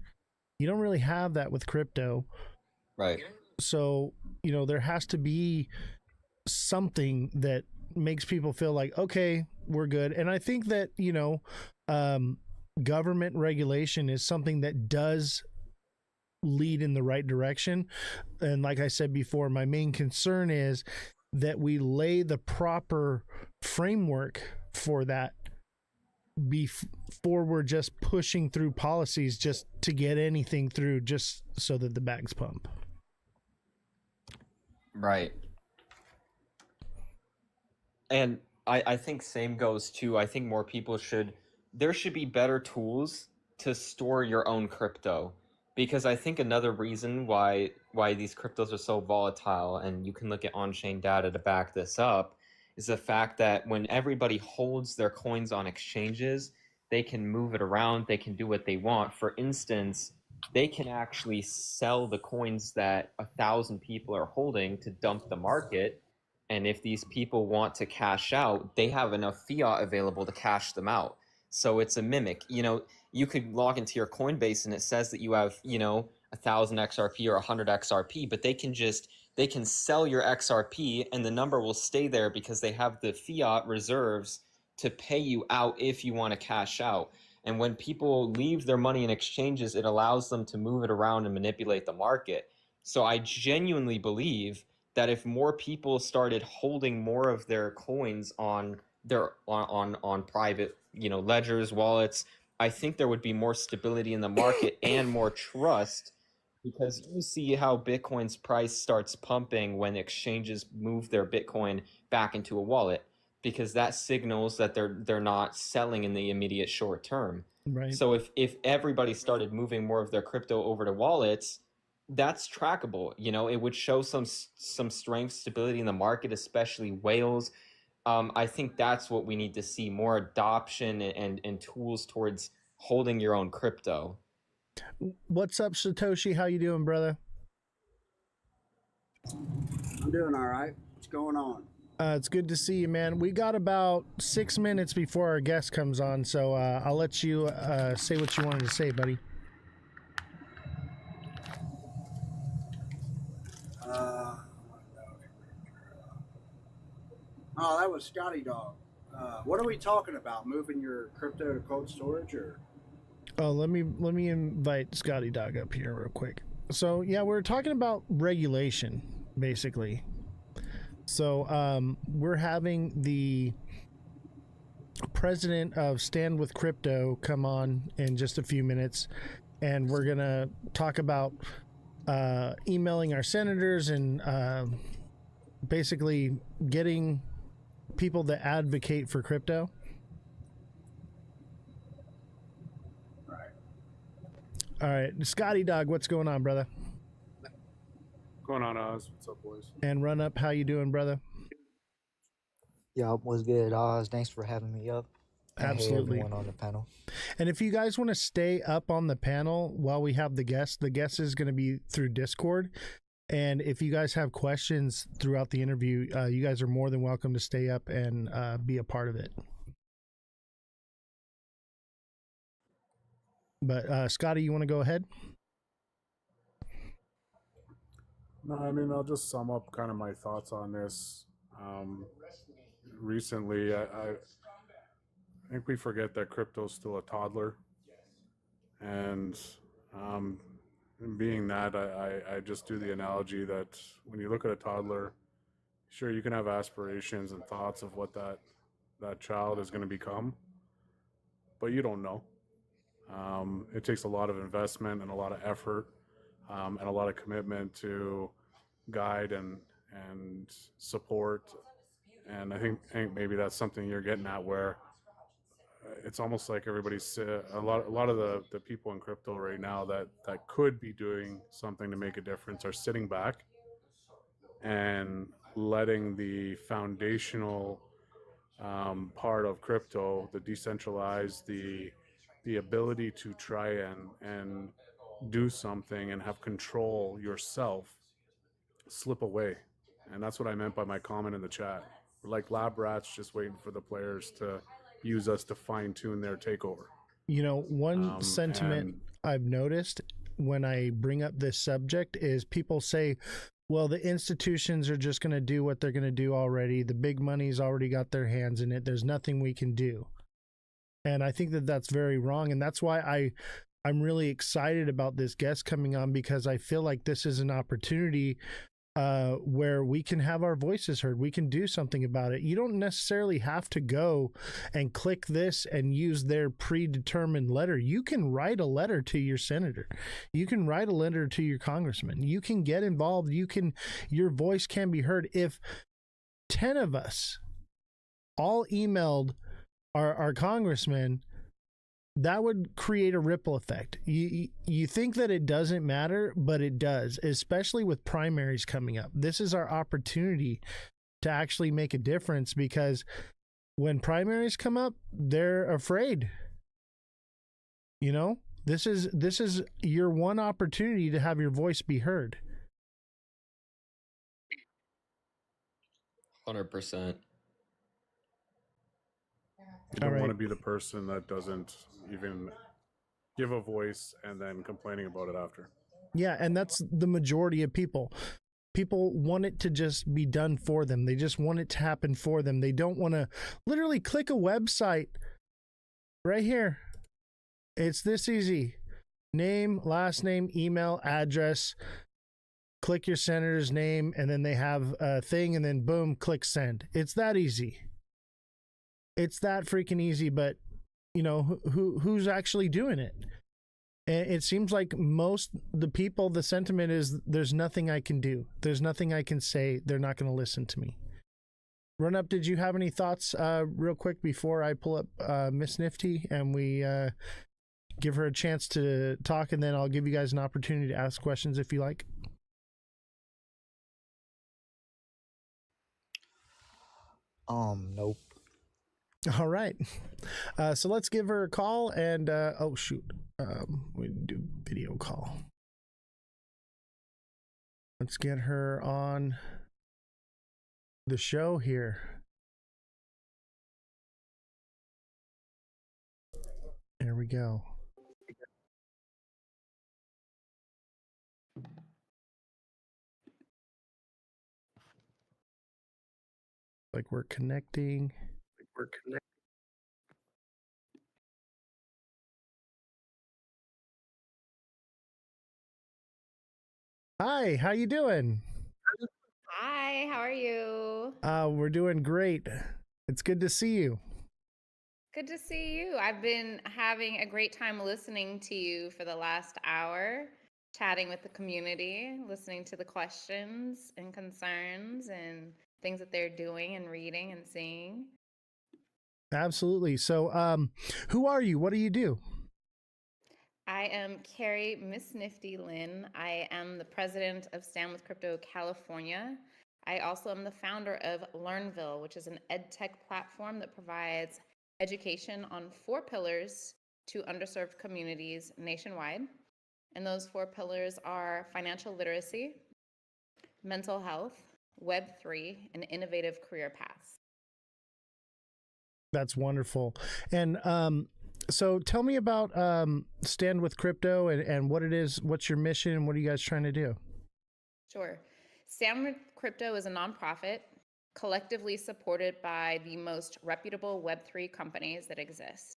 You don't really have that with crypto. Right. So, you know, there has to be something that makes people feel like, okay, we're good. And I think that, you know, government regulation is something that does lead in the right direction. And like I said before, my main concern is that we lay the proper framework for that before we're just pushing through policies just to get anything through just so that the bags pump. Right. And I think same goes too. I think more people there should be better tools to store your own crypto. Because I think another reason why these cryptos are so volatile, and you can look at on-chain data to back this up, is the fact that when everybody holds their coins on exchanges, they can move it around, they can do what they want. For instance, they can actually sell the coins that 1,000 people are holding to dump the market. And if these people want to cash out, they have enough fiat available to cash them out. So it's a mimic. You know, you could log into your Coinbase and it says that you have, you know, 1,000 XRP or 100 XRP, but they can sell your XRP and the number will stay there because they have the fiat reserves to pay you out if you want to cash out. And when people leave their money in exchanges, it allows them to move it around and manipulate the market. So I genuinely believe that if more people started holding more of their coins on their on private, ledgers, wallets, I think there would be more stability in the market and more trust, because you see how Bitcoin's price starts pumping when exchanges move their Bitcoin back into a wallet, because that signals that they're not selling in the immediate short term. Right. So if everybody started moving more of their crypto over to wallets, that's trackable. It would show some strength, stability in the market, especially whales. I think that's what we need to see: more adoption and tools towards holding your own crypto. What's up, Satoshi? How you doing, brother? I'm doing all right. What's going on? It's good to see you, man. We got about 6 minutes before our guest comes on, so I'll let you say what you wanted to say, buddy. Oh, that was Scotty Dog. What are we talking about? Moving your crypto to cold storage, or? Oh, let me invite Scotty Dog up here real quick. So yeah, we're talking about regulation, basically. So we're having the president of Stand with Crypto come on in just a few minutes, and we're gonna talk about emailing our senators and basically getting people that advocate for crypto. All right, Scotty Dog, what's going on, brother? Going on, Oz? What's up, boys? And Run Up, how you doing, brother? Yeah, what's good, Oz? Thanks for having me up. And Absolutely. Hey, everyone on the panel. And if you guys want to stay up on the panel while we have the guest is going to be through Discord. And if you guys have questions throughout the interview, you guys are more than welcome to stay up and be a part of it. But Scotty, you want to go ahead? No, I mean, I'll just sum up kind of my thoughts on this. Recently, I think we forget that crypto's still a toddler. And being that, I just do the analogy that when you look at a toddler, sure, you can have aspirations and thoughts of what that child is going to become, but you don't know. It takes a lot of investment and a lot of effort and a lot of commitment to guide and support. And I think maybe that's something you're getting at, where it's almost like everybody's a lot of the people in crypto right now that could be doing something to make a difference are sitting back and letting the foundational part of crypto, the decentralized, the ability to try and do something and have control yourself, slip away. And that's what I meant by my comment in the chat. We're like lab rats just waiting for the players to use us to fine tune their takeover. You know, one sentiment I've noticed when I bring up this subject is people say, well, the institutions are just going to do what they're going to do already. The big money's already got their hands in it. There's nothing we can do. And I think that that's very wrong. And that's why I'm really excited about this guest coming on, because I feel like this is an opportunity where we can have our voices heard. We can do something about it. You don't necessarily have to go and click this and use their predetermined letter. You can write a letter to your senator. You can write a letter to your congressman. You can get involved. Your voice can be heard. If 10 of us all emailed our congressman, that would create a ripple effect. You think that it doesn't matter, but it does, especially with primaries coming up. This is our opportunity to actually make a difference, because when primaries come up, they're afraid. You know, this is your one opportunity to have your voice be heard. 100%. You don't want to be the person that doesn't even give a voice and then complaining about it after. Yeah, and that's the majority of people. People want it to just be done for them. They just want it to happen for them. They don't want to literally click a website right here. It's this easy. Name, last name, email, address. Click your senator's name, and then they have a thing, and then boom, click send. It's that easy. It's that freaking easy, but you know, who's actually doing it? And it seems like most the people, the sentiment is there's nothing I can do. There's nothing I can say. They're not going to listen to me. Run Up, did you have any thoughts real quick before I pull up Miss Nifty and we give her a chance to talk, and then I'll give you guys an opportunity to ask questions if you like? Nope. All right. So let's give her a call and oh shoot. We do video call. Let's get her on the show here. There we go. Like we're connecting. Hi, how you doing? Hi, how are you? We're doing great. It's good to see you. Good to see you. I've been having a great time listening to you for the last hour, chatting with the community, listening to the questions and concerns and things that they're doing and reading and seeing. Absolutely. So, who are you? What do you do? I am Carrie Miss Nifty Lynn. I am the president of Stand with Crypto California. I also am the founder of Learnville, which is an ed tech platform that provides education on 4 pillars to underserved communities nationwide. And those 4 pillars are financial literacy, mental health, Web3, and innovative career paths. That's wonderful. And so tell me about Stand with Crypto and what it is, what's your mission, and what are you guys trying to do? Sure. Stand with Crypto is a nonprofit collectively supported by the most reputable Web3 companies that exist.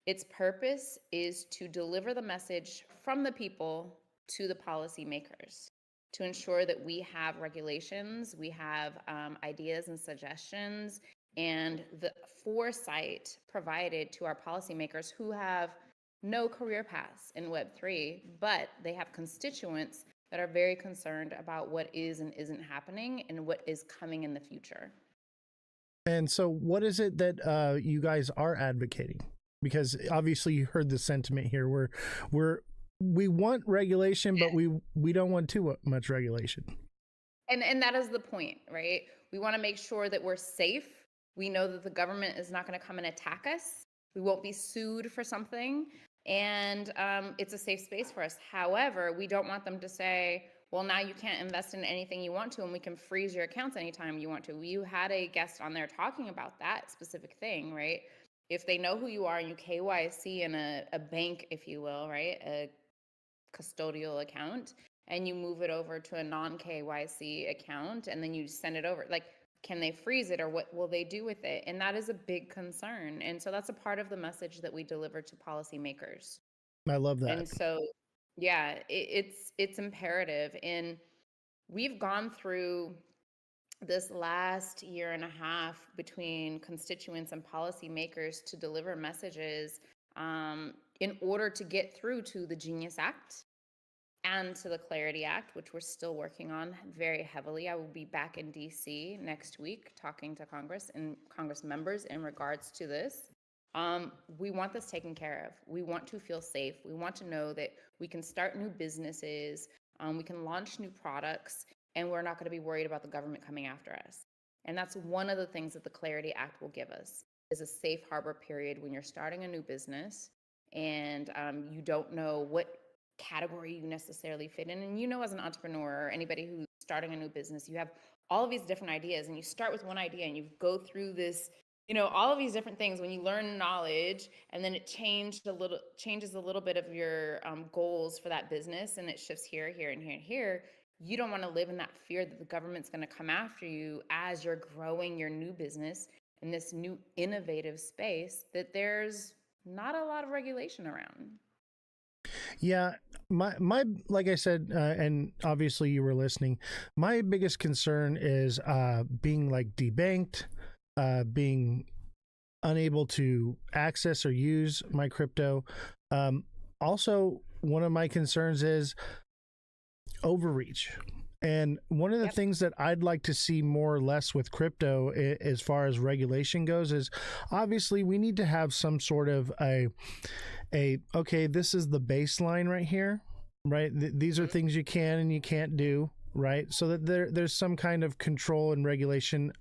Its purpose is to deliver the message from the people to the policymakers to ensure that we have regulations, we have ideas and suggestions, and the foresight provided to our policymakers who have no career paths in Web3, but they have constituents that are very concerned about what is and isn't happening and what is coming in the future. And so what is it that you guys are advocating? Because obviously you heard the sentiment here. We want regulation, but we don't want too much regulation. And that is the point, right? We want to make sure that we're safe. We know that the government is not going to come and attack us. We won't be sued for something. And it's a safe space for us. However, we don't want them to say, well, now you can't invest in anything you want to, and we can freeze your accounts anytime you want to. You had a guest on there talking about that specific thing, right? If they know who you are and you KYC in a bank, if you will, right? A custodial account, and you move it over to a non-KYC account, and then you send it over, like, can they freeze it, or what will they do with it? And that is a big concern. And so that's a part of the message that we deliver to policymakers. I love that. And so, yeah, it's imperative. And we've gone through this last year and a half between constituents and policymakers to deliver messages in order to get through to the Genius Act and to the Clarity Act, which we're still working on very heavily. I will be back in DC next week talking to Congress and Congress members in regards to this. We want this taken care of. We want to feel safe. We want to know that we can start new businesses, we can launch new products, and we're not going to be worried about the government coming after us. And that's one of the things that the Clarity Act will give us, is a safe harbor period when you're starting a new business and you don't know what category you necessarily fit in. And you know, as an entrepreneur or anybody who's starting a new business, you have all of these different ideas, and you start with one idea and you go through this, you know, all of these different things. When you learn knowledge, and then it changes a little bit of your goals for that business, and it shifts here, here, and here, and here. You don't want to live in that fear that the government's going to come after you as you're growing your new business in this new innovative space, that there's not a lot of regulation around. Yeah, my like I said, and obviously you were listening. My biggest concern is being like debanked, being unable to access or use my crypto. Also, one of my concerns is overreach. And one of the things that I'd like to see more or less with crypto, as far as regulation goes, is obviously we need to have some sort of a okay, this is the baseline right here, right? These are things you can and you can't do, right? So that there's some kind of control and regulation,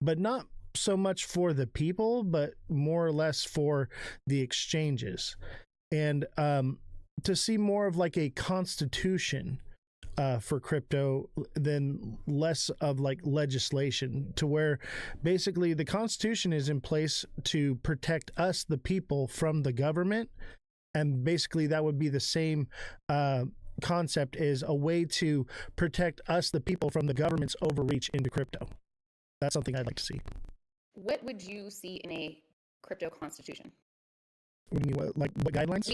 but not so much for the people, but more or less for the exchanges. And to see more of like a constitution for crypto than less of like legislation, to where basically the Constitution is in place to protect us, the people, from the government. And basically that would be the same concept, is a way to protect us, the people, from the government's overreach into crypto. That's something I'd like to see. What would you see in a crypto constitution? What do you mean, what guidelines?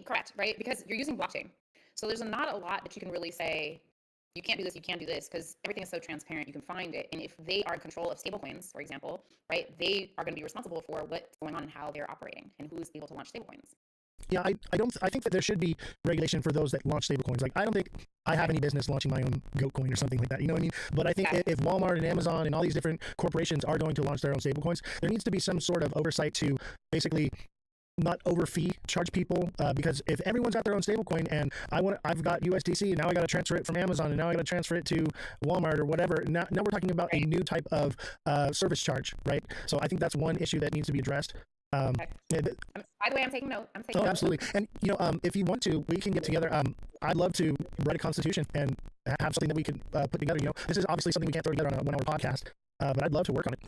Correct, right? Because you're using blockchain. So there's not a lot that you can really say, you can't do this, you can't do this, because everything is so transparent, you can find it. And if they are in control of stablecoins, for example, right, they are going to be responsible for what's going on and how they're operating and who's able to launch stablecoins. Yeah, I think that there should be regulation for those that launch stablecoins. Like, I don't think I have any business launching my own goat coin or something like that. You know what I mean? But I think if Walmart and Amazon and all these different corporations are going to launch their own stablecoins, there needs to be some sort of oversight to basically not overfee charge people, because if everyone's got their own stablecoin and I've got USDC and now I got to transfer it from Amazon and now I got to transfer it to Walmart or whatever. Now we're talking about a new type of service charge, right? So I think that's one issue that needs to be addressed. By the way, I'm taking note. Absolutely. And if you want to, we can get together. I'd love to write a constitution and have something that we could put together. This is obviously something we can't throw together on a 1-hour podcast, but I'd love to work on it.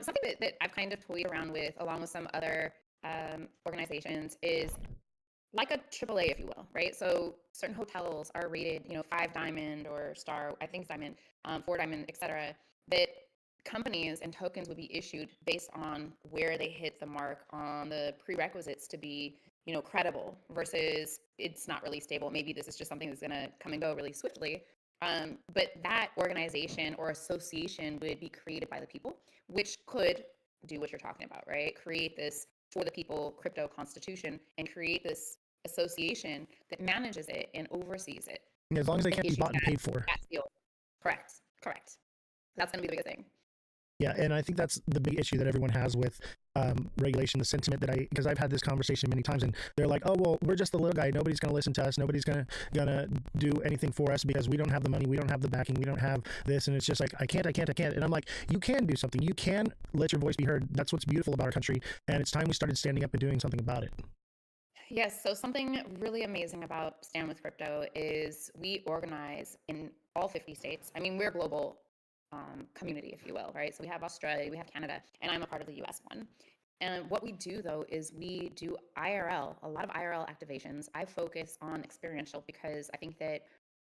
Something that I've kind of toyed around with, along with some other organizations, is like a AAA, if you will, right? So certain hotels are rated, 5 diamond or star, I think it's diamond, 4 diamond, etc. That companies and tokens would be issued based on where they hit the mark on the prerequisites to be, credible, versus it's not really stable. Maybe this is just something that's going to come and go really swiftly. But that organization or association would be created by the people, which could do what you're talking about, right? Create this for the people crypto constitution and create this association that manages it and oversees it. As long as they can't be bought and paid for. Correct. That's going to be the biggest thing. Yeah, and I think that's the big issue that everyone has with regulation, the sentiment because I've had this conversation many times, and they're like, oh, well, we're just the little guy. Nobody's going to listen to us. Nobody's going to do anything for us because we don't have the money. We don't have the backing. We don't have this. And it's just like, I can't. And I'm like, you can do something. You can let your voice be heard. That's what's beautiful about our country. And it's time we started standing up and doing something about it. Yes. So something really amazing about Stand With Crypto is we organize in all 50 states. I mean, we're global community, if you will, right? So we have Australia, we have Canada, and I'm a part of the US one. And what we do, though, is we do IRL, a lot of IRL activations. I focus on experiential because I think that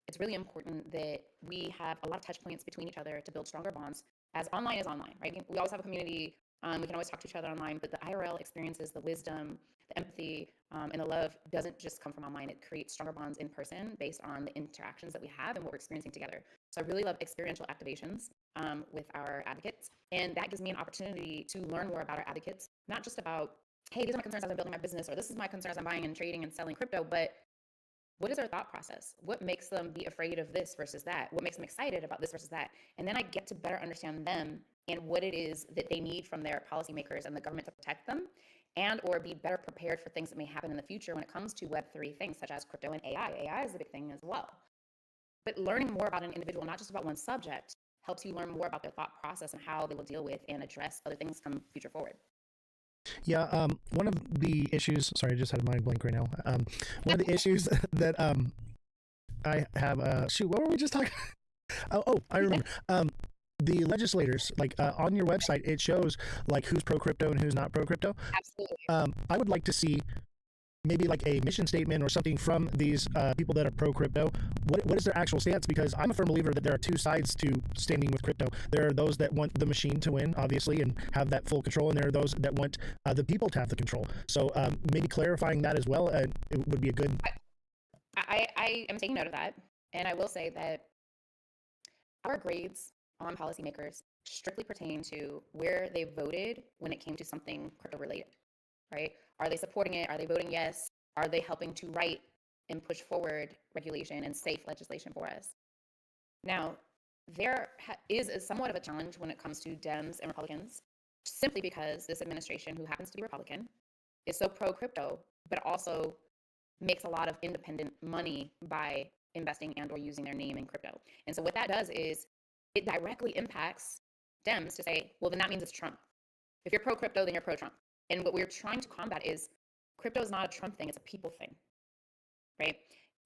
it's really important that we have a lot of touch points between each other to build stronger bonds, as online is online, right? We always have a community. We can always talk to each other online, but the IRL experiences, the wisdom, the empathy, and the love doesn't just come from online. It creates stronger bonds in person based on the interactions that we have and what we're experiencing together. So I really love experiential activations with our advocates. And that gives me an opportunity to learn more about our advocates, not just about, hey, these are my concerns as I'm building my business, or this is my concerns I'm buying and trading and selling crypto, but what is their thought process? What makes them be afraid of this versus that? What makes them excited about this versus that? And then I get to better understand them and what it is that they need from their policymakers and the government to protect them, and or be better prepared for things that may happen in the future when it comes to Web3 things such as crypto and AI. AI is a big thing as well. But learning more about an individual, not just about one subject, helps you learn more about their thought process and how they will deal with and address other things come future forward. Yeah, one of the issues, sorry, I just had a mind blank right now. One of the issues that I have, what were we just talking about? Oh, I remember. The legislators, like on your website, it shows like who's pro crypto and who's not pro crypto. Absolutely. I would like to see maybe like a mission statement or something from these people that are pro crypto. What is their actual stance? Because I'm a firm believer that there are two sides to standing with crypto. There are those that want the machine to win, obviously, and have that full control, and there are those that want the people to have the control. So maybe clarifying that as well, it would be a good. I am taking note of that, and I will say that our grades on policymakers strictly pertain to where they voted when it came to something crypto related, right? Are they supporting it? Are they voting yes? Are they helping to write and push forward regulation and safe legislation for us? Now, there is somewhat of a challenge when it comes to Dems and Republicans, simply because this administration, who happens to be Republican, is so pro crypto, but also makes a lot of independent money by investing and or using their name in crypto. And so what that does is it directly impacts Dems to say, well, then that means it's Trump. If you're pro crypto, then you're pro Trump. And what we're trying to combat is crypto is not a Trump thing, it's a people thing, right?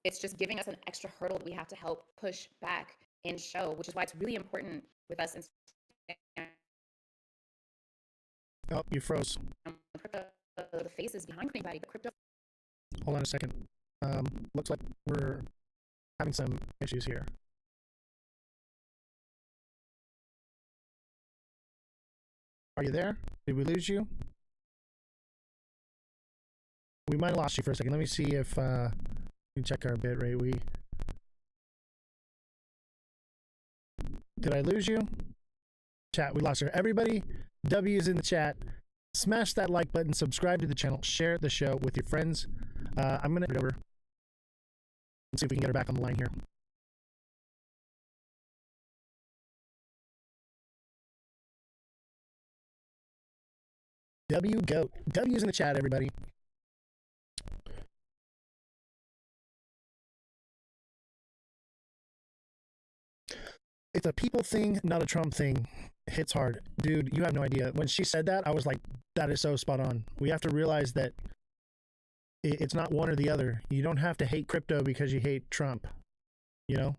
It's just giving us an extra hurdle that we have to help push back and show, which is why it's really important with us in Oh, you froze. crypto, the faces behind anybody, but crypto. Hold on a second. Looks like we're having some issues here. Are you there? Did we lose you? We might have lost you for a second. Let me see if we check our bit rate. Did I lose you? Chat, we lost her. Everybody, W's in the chat. Smash that like button, subscribe to the channel, share the show with your friends. I'm going to head over and see if we can get her back on the line here. Goat. W's in the chat, everybody. It's a people thing, not a Trump thing. Hits hard. Dude, you have no idea. When she said that, I was like, that is so spot on. We have to realize that it's not one or the other. You don't have to hate crypto because you hate Trump, you know?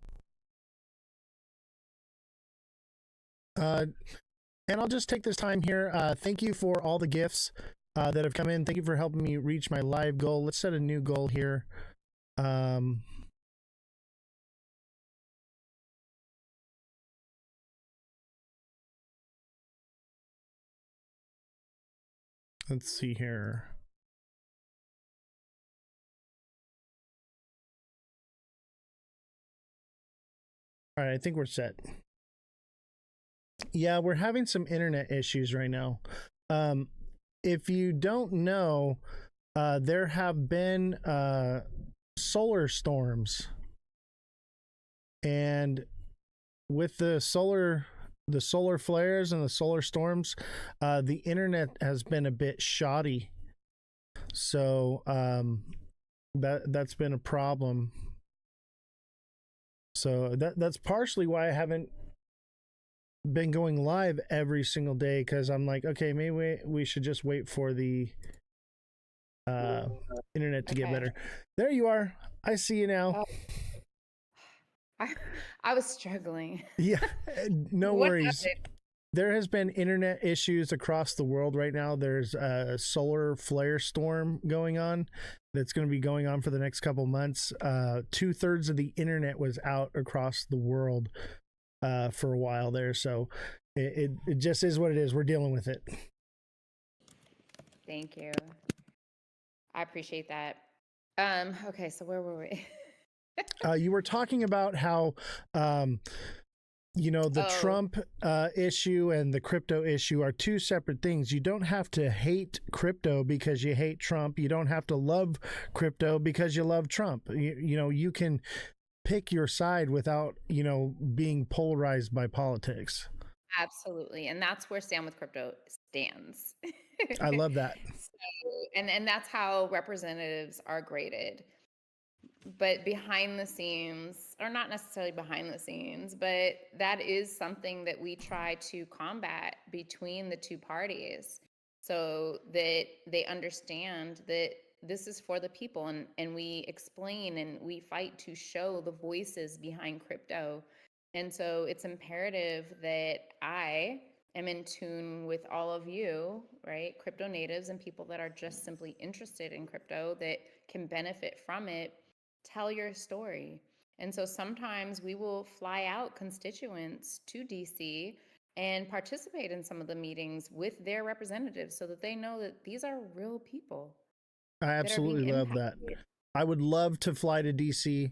And I'll just take this time here. Thank you for all the gifts that have come in. Thank you for helping me reach my live goal. Let's set a new goal here. Let's see here. All right, I think we're set. Yeah, we're having some internet issues right now. If you don't know, there have been solar storms, and with the solar flares and the solar storms, the internet has been a bit shoddy. So that's been a problem. So that's partially why I haven't been going live every single day, because I'm like, okay, maybe we should just wait for the internet to get better. There you are. I see you now. I was struggling. Yeah, no worries. There has been internet issues across the world right now. There's a solar flare storm going on that's going to be going on for the next couple months. 2/3 of the internet was out across the world for a while there. So it just is what it is. We're dealing with it. Thank you. I appreciate that. Okay, so where were we? You were talking about how the Trump issue and the crypto issue are two separate things. You don't have to hate crypto because you hate Trump. You don't have to love crypto because you love Trump. You can pick your side without, being polarized by politics. Absolutely. And that's where Stand with Crypto stands. I love that. And that's how representatives are graded. But behind the scenes, or not necessarily behind the scenes, but that is something that we try to combat between the two parties so that they understand that this is for the people, and we explain and we fight to show the voices behind crypto. And so it's imperative that I am in tune with all of you, right? Crypto natives and people that are just simply interested in crypto that can benefit from it, tell your story. And so sometimes we will fly out constituents to DC and participate in some of the meetings with their representatives so that they know that these are real people I that are being absolutely love that. impacted. I would love to fly to DC.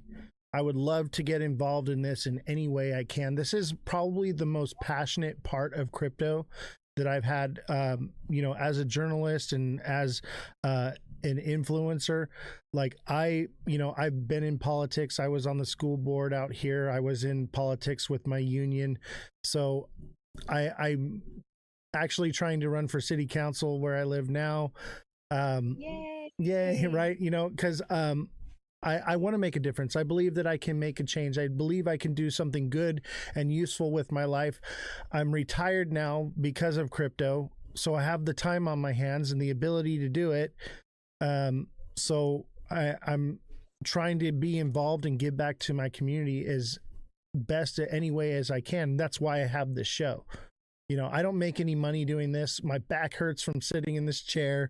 I would love to get involved in this in any way I can. This is probably the most passionate part of crypto that I've had, as a journalist and as an influencer. Like I've been in politics. I was on the school board out here. I was in politics with my union. So I'm actually trying to run for city council where I live now. Yay, right? Because I want to make a difference. I believe that I can make a change. I believe I can do something good and useful with my life. I'm retired now because of crypto, so I have the time on my hands and the ability to do it. So I'm trying to be involved and give back to my community as best in any way as I can. That's why I have this show. I don't make any money doing this. My back hurts from sitting in this chair.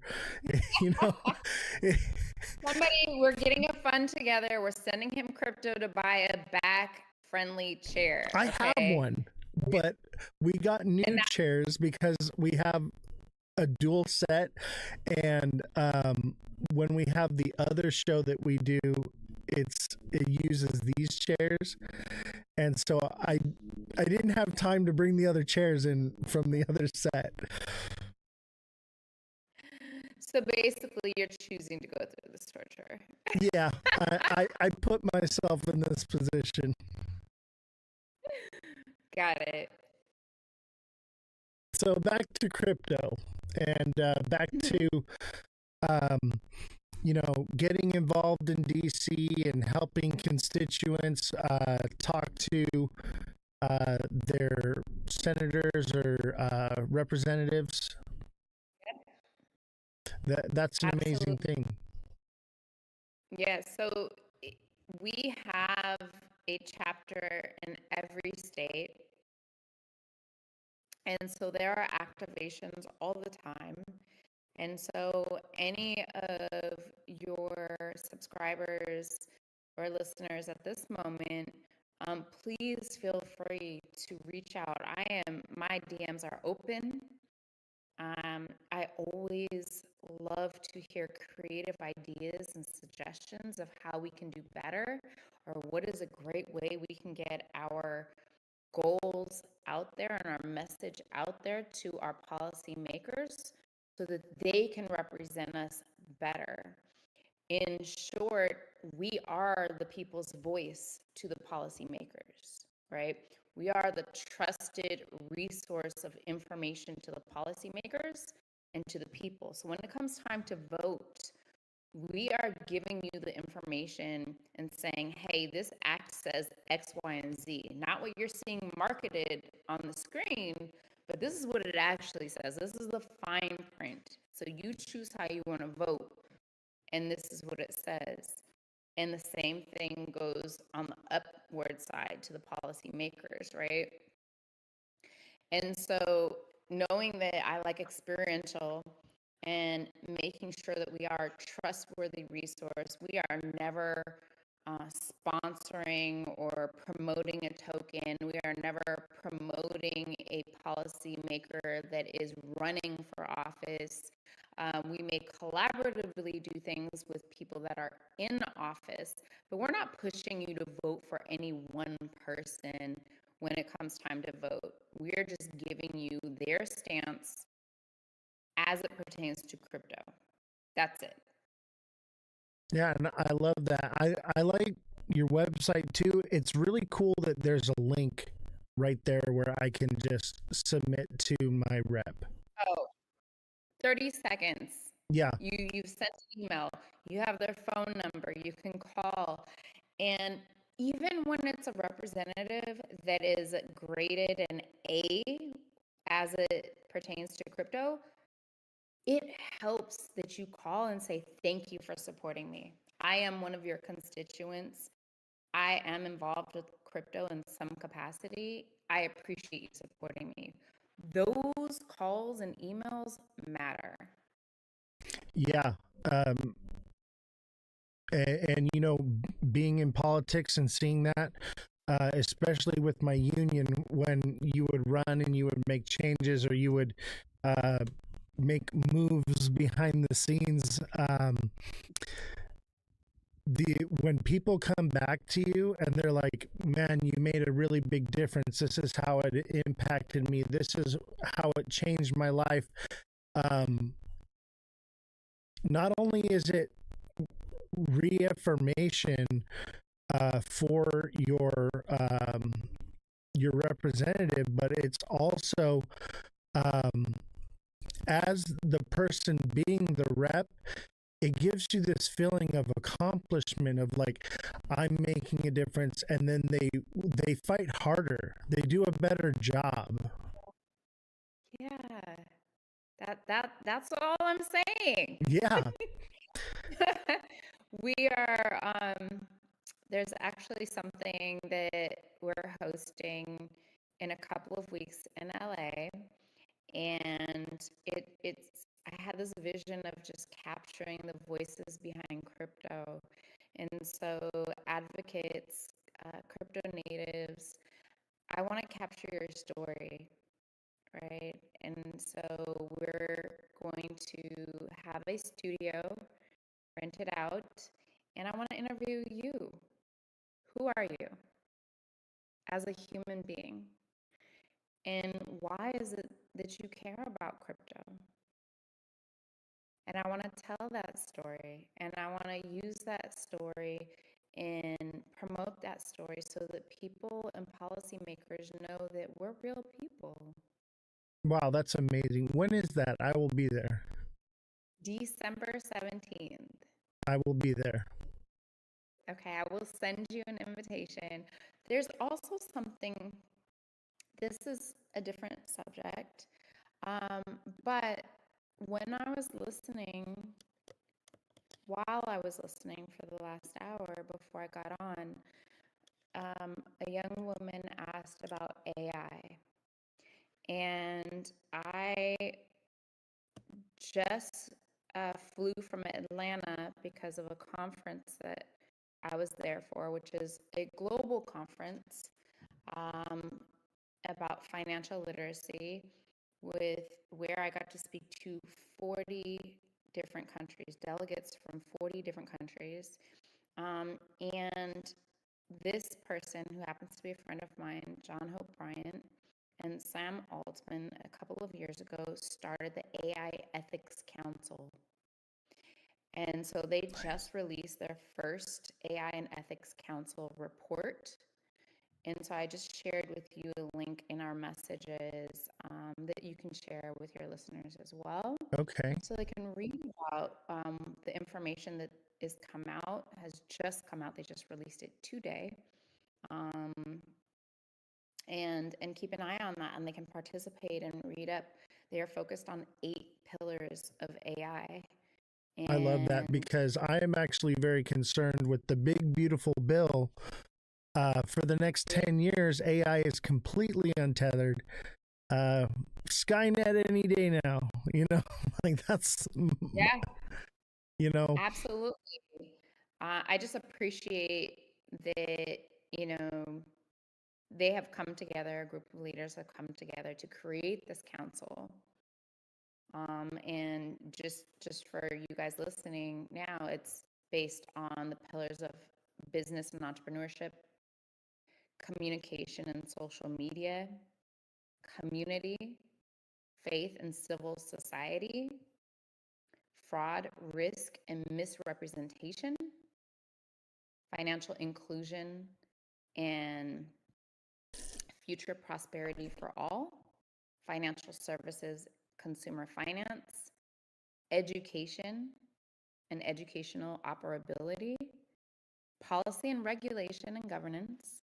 Somebody, we're getting a fund together. We're sending him crypto to buy a back-friendly chair. I have one, but we got new chairs because we have a dual set, and when we have the other show that we do, it uses these chairs, and so I didn't have time to bring the other chairs in from the other set. So basically, you're choosing to go through this torture. Yeah, I put myself in this position. Got it. So back to crypto and back to getting involved in DC and helping constituents talk to their senators or representatives. That's an amazing thing. Yeah, so we have a chapter in every state. And so there are activations all the time. And so any of your subscribers or listeners at this moment, please feel free to reach out. My DMs are open. I always love to hear creative ideas and suggestions of how we can do better, or what is a great way we can get our goals out there and our message out there to our policymakers so that they can represent us better. In short, we are the people's voice to the policymakers, right? We are the trusted resource of information to the policymakers and to the people. So when it comes time to vote, we are giving you the information and saying, hey, this act says X, Y, and Z. Not what you're seeing marketed on the screen, but this is what it actually says. This is the fine print. So you choose how you want to vote, and this is what it says. And the same thing goes on the upward side to the policymakers, right? And so knowing that I like experiential and making sure that we are a trustworthy resource, we are never sponsoring or promoting a token. We are never promoting a policymaker that is running for office. We may collaboratively do things with people that are in office, but we're not pushing you to vote for any one person when it comes time to vote. We're just giving you their stance as it pertains to crypto. That's it. Yeah, and I love that. I like your website too. It's really cool that there's a link right there where I can just submit to my rep. Oh, 30 seconds. Yeah. You've sent an email. You have their phone number. You can call. And even when it's a representative that is graded an A as it pertains to crypto, it helps that you call and say, thank you for supporting me. I am one of your constituents. I am involved with crypto in some capacity. I appreciate you supporting me. those calls and emails matter. Yeah. And you know, being in politics and seeing that, especially with my union, when you would run and you would make changes, or you would make moves behind the scenes, when people come back to you and they're like, man, you made a really big difference, this is how it impacted me, this is how it changed my life, not only is it reaffirmation for your representative, but it's also, as the person being the rep, it gives you this feeling of accomplishment, of like, I'm making a difference, and then they fight harder, they do a better job. Yeah. That's all I'm saying. Yeah. We are there's actually something that we're hosting in a couple of weeks in LA, and it's I had this vision of just capturing the voices behind crypto. And so advocates, crypto natives, I want to capture your story, right? And so we're going to have a studio rented out, and I want to interview you. Who are you as a human being? And why is it that you care about crypto? And I want to tell that story, and I want to use that story and promote that story so that people and policymakers know that we're real people. Wow, that's amazing. When is that? I will be there. December 17th. I will be there. Okay, I will send you an invitation. There's also something, this is a different subject, but when I was listening, while I was listening for the last hour before I got on, a young woman asked about AI. And I just flew from Atlanta because of a conference that I was there for, which is a global conference about financial literacy, where I got to speak to 40 different countries, delegates from 40 different countries. And this person, who happens to be a friend of mine, John Hope Bryant, and Sam Altman, a couple of years ago, started the AI Ethics Council. And so they just released their first AI and Ethics Council report. And so I just shared with you a link in our messages that you can share with your listeners as well. Okay. So they can read about the information that has just come out. They just released it today. And keep an eye on that, and they can participate and read up. They are focused on 8 pillars of AI. And I love that, because I am actually very concerned with the big, beautiful bill. For the next 10 years, AI is completely untethered. Skynet any day now, you know, like that's, yeah, you know, absolutely. I just appreciate that, you know, they have come together, a group of leaders have come together to create this council. And just for you guys listening now, it's based on the pillars of business and entrepreneurship, communication and social media, community, faith and civil society, fraud, risk, and misrepresentation, financial inclusion, and future prosperity for all, financial services, consumer finance, education and educational operability, policy and regulation and governance,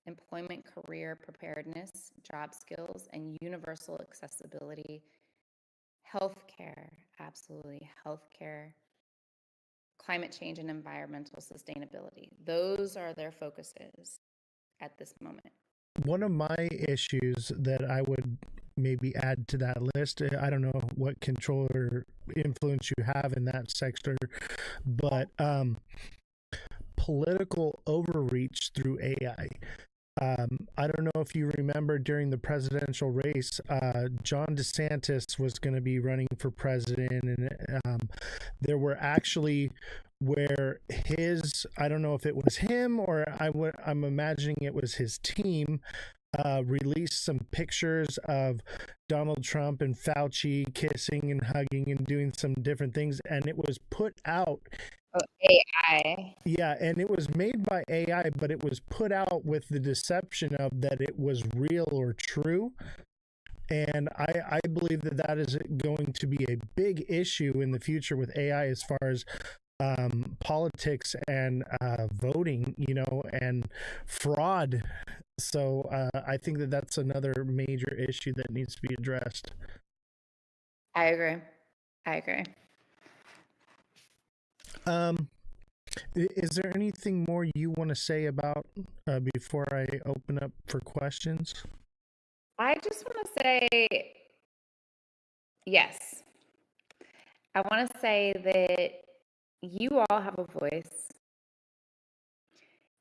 employment career preparedness, job skills, and universal accessibility, healthcare, absolutely, healthcare, climate change and environmental sustainability. Those are their focuses at this moment. one of my issues that I would maybe add to that list. I don't know what control or influence you have in that sector, but political overreach through AI. I don't know if you remember during the presidential race, John DeSantis was going to be running for president, and there were actually where I don't know if it was him or I'm imagining it was his team, released some pictures of Donald Trump and Fauci kissing and hugging and doing some different things, and it was put out. AI. Yeah, and it was made by AI, but it was put out with the deception of that it was real or true. And I believe that is going to be a big issue in the future with AI as far as politics and voting, and fraud. So I think that's another major issue that needs to be addressed. I agree. Is there anything more you want to say about before I open up for questions? I just want to say yes. I want to say that you all have a voice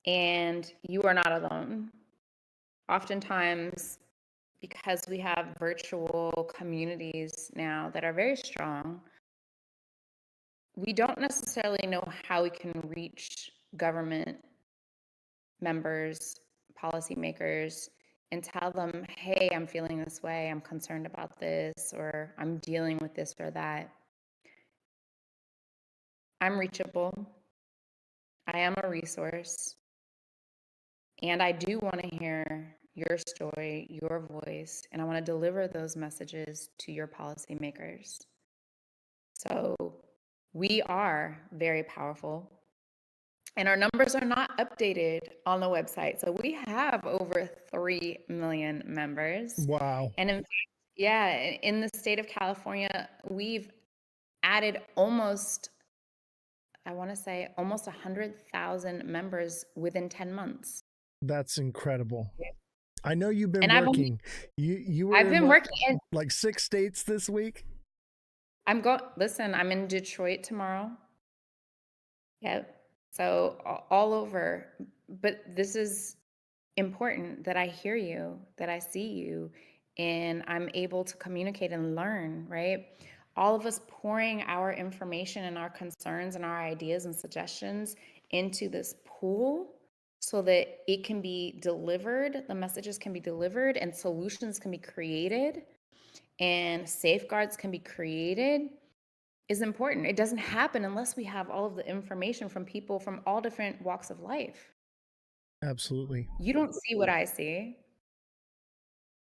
and you are not alone. Oftentimes, because we have virtual communities now that are very strong, we don't necessarily know how we can reach government members, policymakers, and tell them, hey, I'm feeling this way, I'm concerned about this, or I'm dealing with this or that. I'm reachable. I am a resource. And I do want to hear your story, your voice, and I want to deliver those messages to your policymakers. So we are very powerful. And our numbers are not updated on the website. So we have over 3 million members. Wow. And in fact, in the state of California, we've added almost 100,000 members within 10 months. That's incredible. I know you've been And working. You were I've been working in like 6 states this week. Listen, I'm in Detroit tomorrow. Yep. So all over. But this is important that I hear you, that I see you, and I'm able to communicate and learn, right? All of us pouring our information and our concerns and our ideas and suggestions into this pool so that it can be delivered, the messages can be delivered, and solutions can be created, and safeguards can be created is important. It doesn't happen unless we have all of the information from people from all different walks of life. Absolutely. You don't see what I see.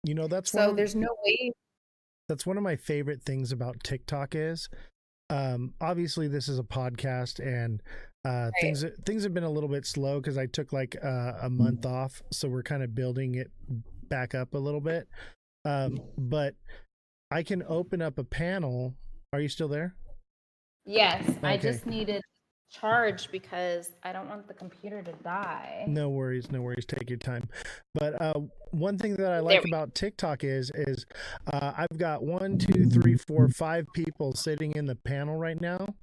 That's so there's no way. That's one of my favorite things about TikTok is, obviously this is a podcast, and right. things have been a little bit slow because I took like a month off, so we're kind of building it back up a little bit. But I can open up a panel. Are you still there? Yes, okay. I just needed charge because I don't want the computer to die. No worries. Take your time. But one thing that I like about TikTok is I've got 1, 2, 3, 4, 5 people sitting in the panel right now.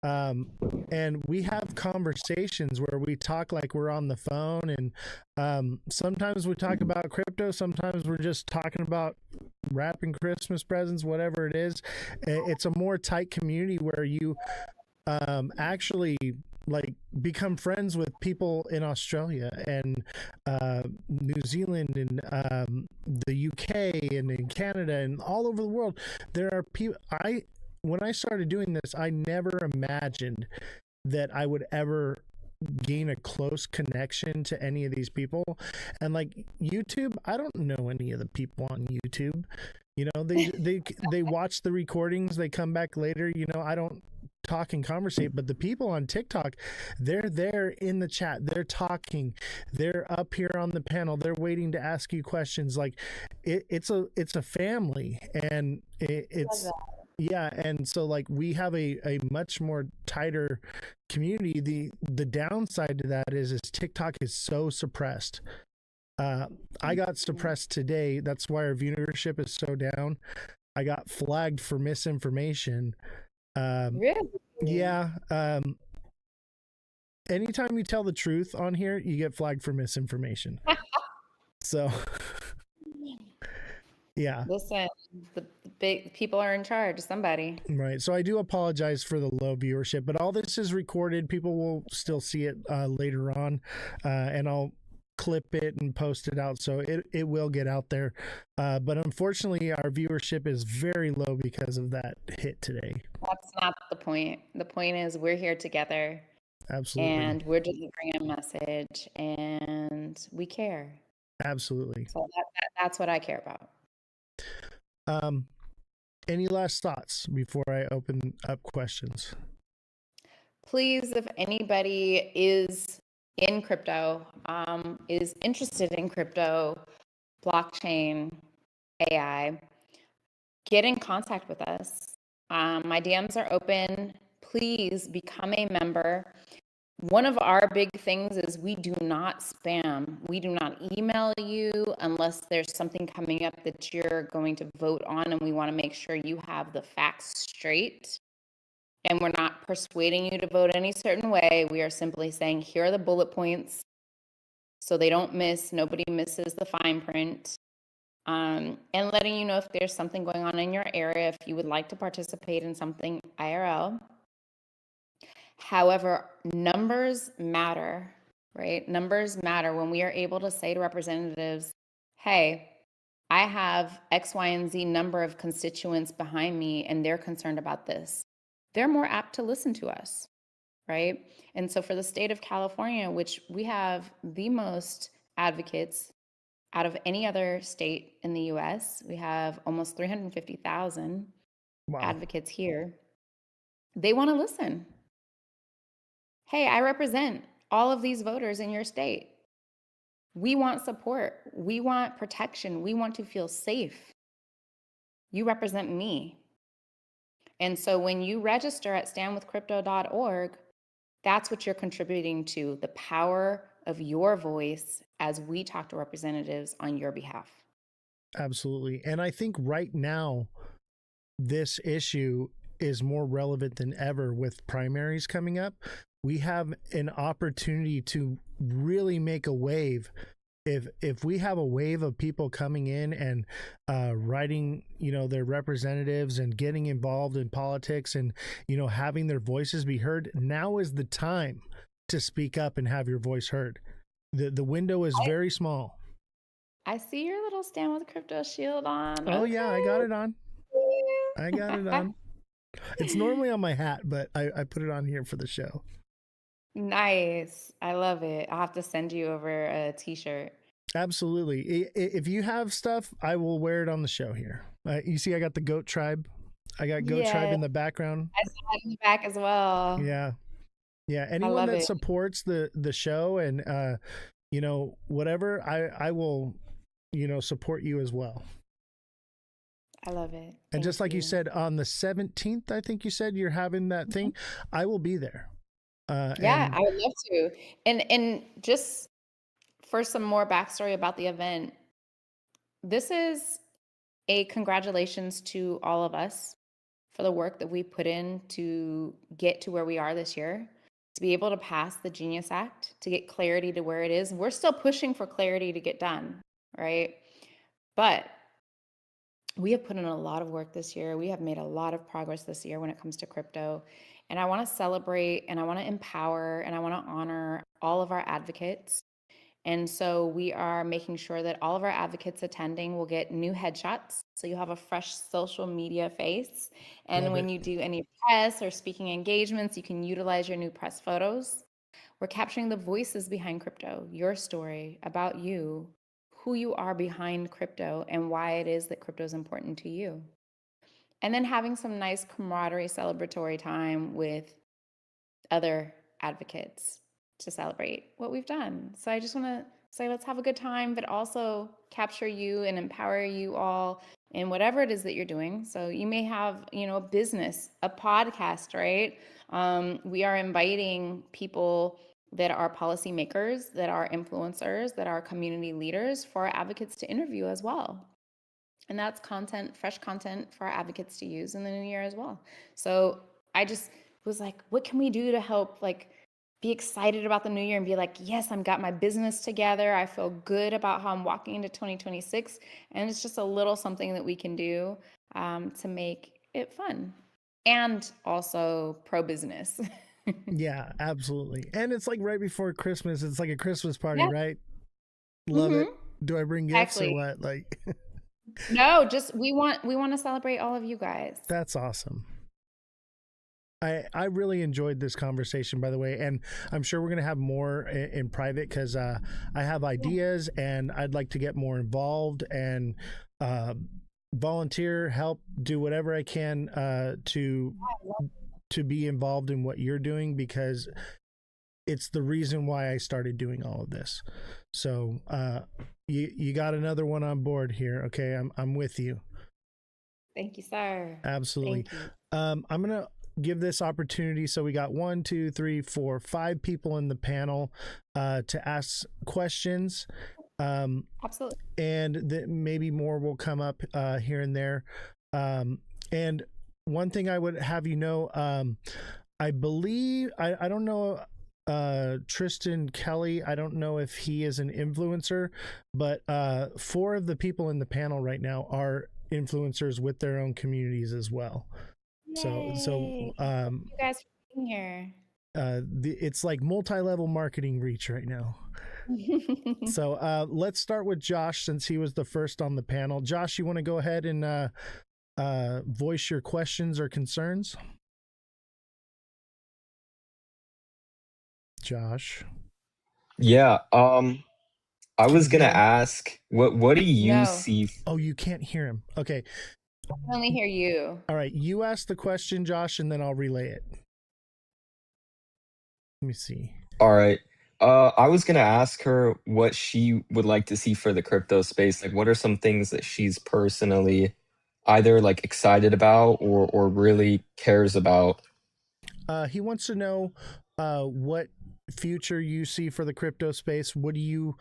And we have conversations where we talk like we're on the phone, and sometimes we talk about crypto, sometimes we're just talking about wrapping Christmas presents, whatever it is. It's a more tight community where you actually like become friends with people in Australia and New Zealand and the UK and in Canada and all over the world. There are people. When I started doing this, I never imagined that I would ever gain a close connection to any of these people. And like YouTube, I don't know any of the people on YouTube. They watch the recordings, they come back later. I don't talk and conversate, but the people on TikTok, they're there in the chat, they're talking, they're up here on the panel, they're waiting to ask you questions. Like it's a family, and it's yeah. And so like we have a much more tighter community. The downside to that is TikTok is so suppressed. I got suppressed today. That's why our viewership is so down. I got flagged for misinformation. Really? Yeah. Anytime you tell the truth on here, you get flagged for misinformation. So, yeah. Listen, the big people are in charge. Somebody. Right. So I do apologize for the low viewership, but all this is recorded. People will still see it later on, and I'll clip it and post it out, so it will get out there. But unfortunately, our viewership is very low because of that hit today. That's not the point. The point is we're here together. Absolutely. And we're delivering a message, and we care. Absolutely. So that's what I care about. Any last thoughts before I open up questions? Please, if anybody is in crypto, is interested in crypto, blockchain, AI, get in contact with us. My DMs are open. Please become a member. One of our big things is we do not spam. We do not email you unless there's something coming up that you're going to vote on, and we want to make sure you have the facts straight. And we're not persuading you to vote any certain way. We are simply saying, here are the bullet points so they don't miss, nobody misses the fine print. And letting you know if there's something going on in your area, if you would like to participate in something IRL. However, numbers matter, right? Numbers matter when we are able to say to representatives, hey, I have X, Y, and Z number of constituents behind me, and they're concerned about this. They're more apt to listen to us, right? And so for the state of California, which we have the most advocates out of any other state in the US, we have almost 350,000 advocates here. They want to listen. Hey, I represent all of these voters in your state. We want support. We want protection. We want to feel safe. You represent me. And so when you register at standwithcrypto.org, that's what you're contributing to, the power of your voice as we talk to representatives on your behalf. Absolutely. And I think right now, this issue is more relevant than ever with primaries coming up. We have an opportunity to really make a wave. If we have a wave of people coming in and writing, their representatives and getting involved in politics and, having their voices be heard, now is the time to speak up and have your voice heard. The window is very small. I see your little Stand with Crypto shield on. Oh, okay. yeah, I got it on. I got it on. It's normally on my hat, but I put it on here for the show. Nice. I love it. I'll have to send you over a t-shirt. Absolutely. If you have stuff, I will wear it on the show here. You see, I got the Goat Tribe. I got Goat Tribe in the background. I saw it in the back as well. Yeah. Yeah. Anyone that supports the show and, whatever, I will, support you as well. I love it. And just like you said, on the 17th, I think you said you're having that thing. I will be there. Yeah, I would love to. And just for some more backstory about the event, this is a congratulations to all of us for the work that we put in to get to where we are this year, to be able to pass the Genius Act, to get clarity to where it is. We're still pushing for clarity to get done, right? But we have put in a lot of work this year. We have made a lot of progress this year when it comes to crypto. And I want to celebrate and I want to empower and I want to honor all of our advocates. And so we are making sure that all of our advocates attending will get new headshots. So you have a fresh social media face. And when you do any press or speaking engagements, you can utilize your new press photos. We're capturing the voices behind crypto, your story about you, who you are behind crypto, and why it is that crypto is important to you. And then having some nice camaraderie celebratory time with other advocates to celebrate what we've done. So I just want to say, let's have a good time, but also capture you and empower you all in whatever it is that you're doing. So you may have, a business, a podcast, right? We are inviting people that are policymakers, that are influencers, that are community leaders for our advocates to interview as well. And that's content, fresh content for our advocates to use in the new year as well. So I just was like, what can we do to help like be excited about the new year and be like, yes, I've got my business together. I feel good about how I'm walking into 2026. And it's just a little something that we can do to make it fun and also pro-business. Yeah, absolutely. And it's like right before Christmas. It's like a Christmas party, Yeah. right? Love it. Mm-hmm. Do I bring gifts or Exactly. what? Like, No, just we want to celebrate all of you guys. that's awesome. I really enjoyed this conversation, by the way, and I'm sure we're going to have more in private because I have ideas and I'd like to get more involved and volunteer, help, do whatever I can to be involved in what you're doing, because it's the reason why I started doing all of this. So you got another one on board here. Okay, I'm with you. Thank you, sir. Absolutely. Thank you. I'm gonna give this opportunity. So we got 1, 2, 3, 4, 5 people in the panel to ask questions. Absolutely. And maybe more will come up here and there. And one thing I would have you know, I believe I don't know. Tristan Kelly, I don't know if he is an influencer, but 4 of the people in the panel right now are influencers with their own communities as well. Yay. So you guys for being here. it's like multi-level marketing reach right now. So let's start with Josh, since he was the first on the panel. Josh, you want to go ahead and voice your questions or concerns? Josh. Yeah. I was you gonna hear him? ask, what do you No. see? Oh, you can't hear him. Okay. I can only hear you. All right. You ask the question, Josh, and then I'll relay it. Let me see. All right. I was gonna ask her what she would like to see for the crypto space. Like, what are some things that she's personally either like excited about or really cares about? He wants to know what future you see for the crypto space. What do you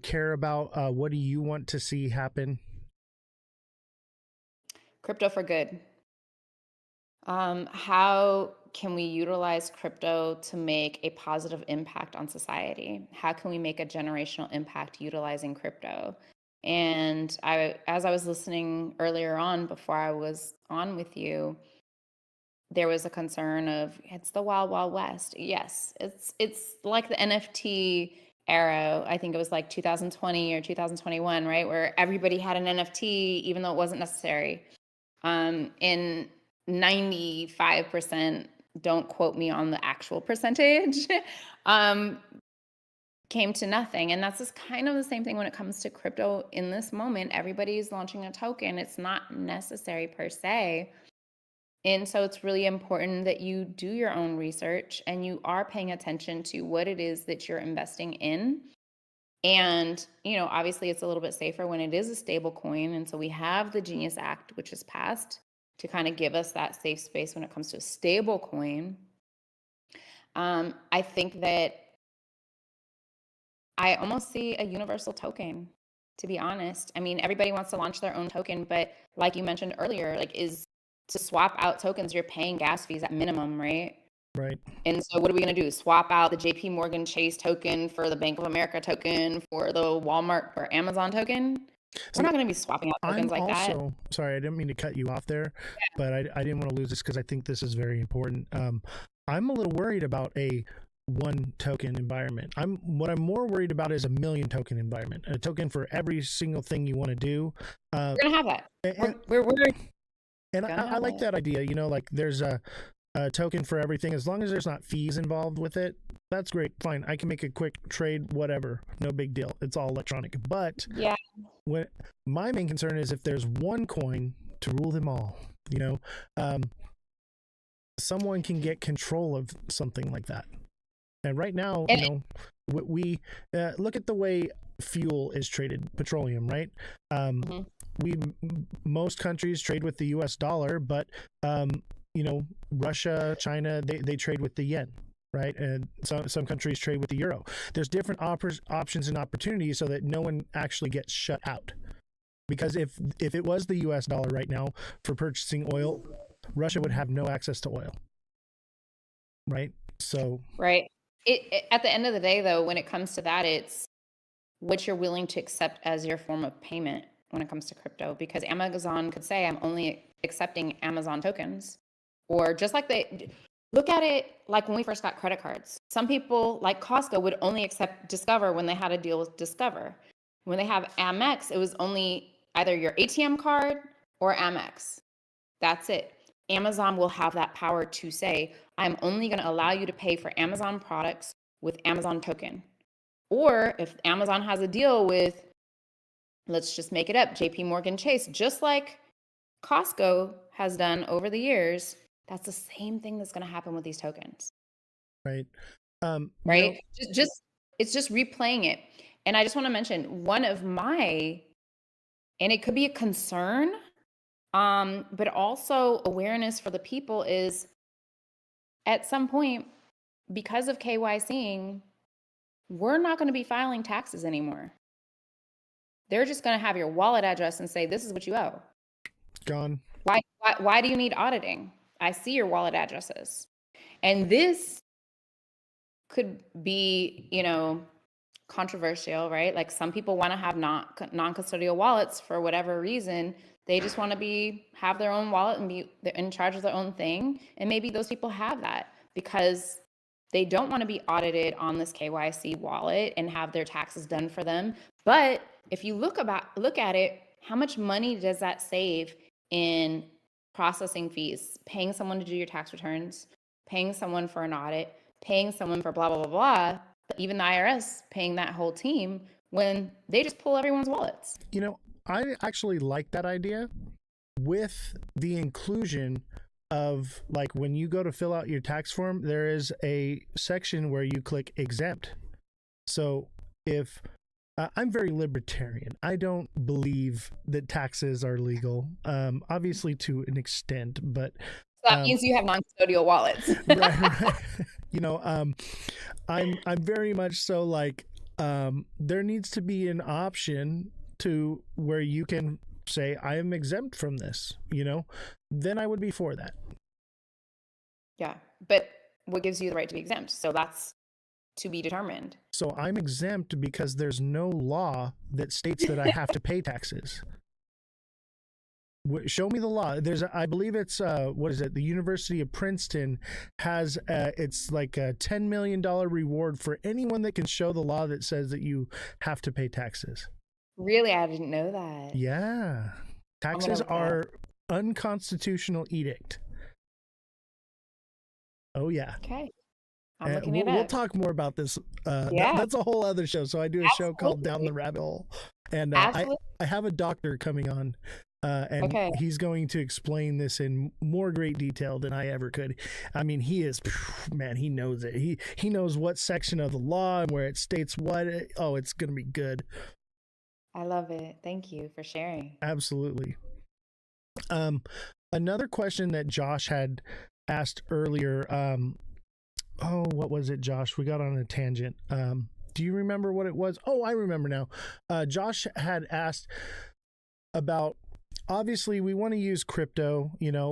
care about? What do you want to see happen? Crypto for good. How can we utilize crypto to make a positive impact on society? How can we make a generational impact utilizing crypto? And as I was listening earlier on, before I was on with you, there was a concern of it's the wild, wild west. Yes, it's like the NFT era. I think it was like 2020 or 2021, right, where everybody had an NFT, even though it wasn't necessary. In 95%, don't quote me on the actual percentage, came to nothing. And that's just kind of the same thing when it comes to crypto in this moment. Everybody's launching a token. It's not necessary per se. And so it's really important that you do your own research and you are paying attention to what it is that you're investing in. And, you know, obviously it's a little bit safer when it is a stable coin. And so we have the Genius Act, which is passed to kind of give us that safe space when it comes to a stable coin. I think that I almost see a universal token, to be honest. I mean, everybody wants to launch their own token, but like you mentioned earlier, like is to swap out tokens, you're paying gas fees at minimum, right? Right. And so what are we going to do? Swap out the JP Morgan Chase token for the Bank of America token, for the Walmart or Amazon token? We're not going to be swapping out tokens like that. Sorry, I didn't mean to cut you off there, but I didn't want to lose this because I think this is very important. I'm a little worried about a one token environment. What I'm more worried about is a million token environment, a token for every single thing you want to do. We're going to have that. And I like that idea. You know, like there's a token for everything. As long as there's not fees involved with it, that's great. Fine. I can make a quick trade, whatever. No big deal. It's all electronic. But yeah, when my main concern is if there's one coin to rule them all, you know, someone can get control of something like that. And right now, you know, we look at the way fuel is traded, petroleum, right? Most countries trade with the US dollar, but you know, Russia, China, they trade with the yen. right? And some countries trade with the euro. There's different options and opportunities so that no one actually gets shut out. Because if it was the US dollar right now for purchasing oil, Russia would have no access to oil. Right? So Right. At the end of the day, though, when it comes to that, it's what you're willing to accept as your form of payment when it comes to crypto. Because Amazon could say, I'm only accepting Amazon tokens. Or just like they look at it like when we first got credit cards. Some people, like Costco, would only accept Discover when they had a deal with Discover. When they have Amex, it was only either your ATM card or Amex. That's it. Amazon will have that power to say, I'm only going to allow you to pay for Amazon products with Amazon token. Or if Amazon has a deal with, let's just make it up, JP Morgan Chase, just like Costco has done over the years, that's the same thing that's going to happen with these tokens. Right. Right. It's just replaying it. And I just want to mention one of my, and it could be a concern, but also awareness for the people is at some point, because of KYCing, we're not going to be filing taxes anymore. They're just going to have your wallet address and say, this is what you owe. Gone. Why do you need auditing? I see your wallet addresses. And this could be, controversial, right? Like some people want to have non-custodial wallets for whatever reason. They just want to have their own wallet and be in charge of their own thing. And maybe those people have that because they don't want to be audited on this KYC wallet and have their taxes done for them. But if you look at it, how much money does that save in processing fees, paying someone to do your tax returns, paying someone for an audit, paying someone for blah, blah, blah, blah, even the IRS paying that whole team when they just pull everyone's wallets. I actually like that idea with the inclusion of, like, when you go to fill out your tax form, there is a section where you click exempt. So if I'm very libertarian, I don't believe that taxes are legal, obviously to an extent, but so that means you have non-custodial wallets. right. I'm very much so like, there needs to be an option to where you can say, I am exempt from this, then I would be for that. Yeah. But what gives you the right to be exempt? So that's to be determined. So I'm exempt because there's no law that states that I have to pay taxes. Show me the law. I believe it's what is it? The University of Princeton has it's like a $10 million reward for anyone that can show the law that says that you have to pay taxes. Really? I didn't know that. Yeah. Taxes are unconstitutional edict. Oh yeah. Okay. I'm looking it up. We'll talk more about this. That's a whole other show. So I do a show called Down the Rabbit Hole, and I have a doctor coming on. And he's going to explain this in more great detail than I ever could. I mean, he knows it. He knows what section of the law and where it states what. It's going to be good. I love it. Thank you for sharing. Absolutely. Another question that Josh had asked earlier. What was it, Josh? We got on a tangent. Do you remember what it was? Oh, I remember now. Josh had asked about, obviously we want to use crypto,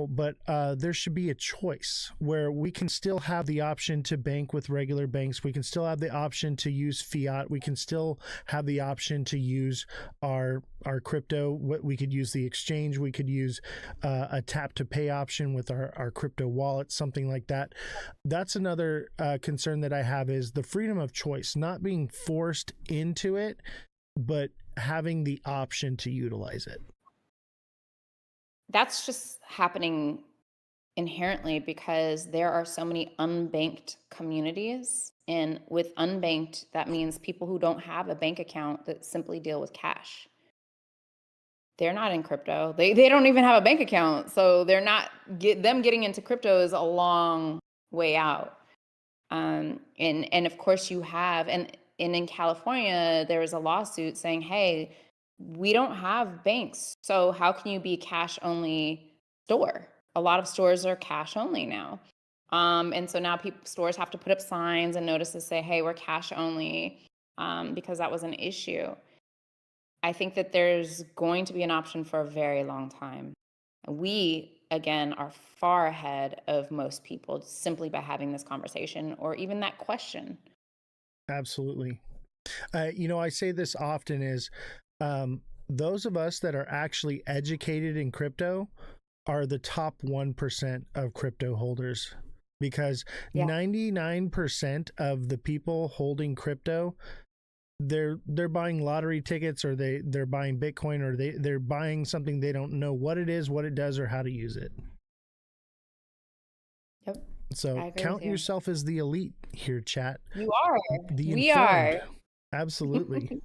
but there should be a choice where we can still have the option to bank with regular banks. We can still have the option to use fiat. We can still have the option to use our crypto. We could use the exchange. We could use a tap to pay option with our crypto wallet, something like that. That's another concern that I have, is the freedom of choice, not being forced into it, but having the option to utilize it. That's just happening inherently because there are so many unbanked communities. And with unbanked, that means people who don't have a bank account that simply deal with cash. They're not in crypto. They don't even have a bank account. So they're not them getting into crypto is a long way out. And of course you have, and in California, there was a lawsuit saying, hey, we don't have banks. So how can you be a cash only store? A lot of stores are cash only now. And so now stores have to put up signs and notices say, hey, we're cash only, because that was an issue. I think that there's going to be an option for a very long time. We, again, are far ahead of most people simply by having this conversation or even that question. Absolutely. I say this often is those of us that are actually educated in crypto are the top 1% of crypto holders, because 99% of the people holding crypto, they're buying lottery tickets, or they're buying Bitcoin, or they're buying something they don't know what it is, what it does, or how to use it. Yep. So count yourself as the elite here, chat. You are. We are. Absolutely.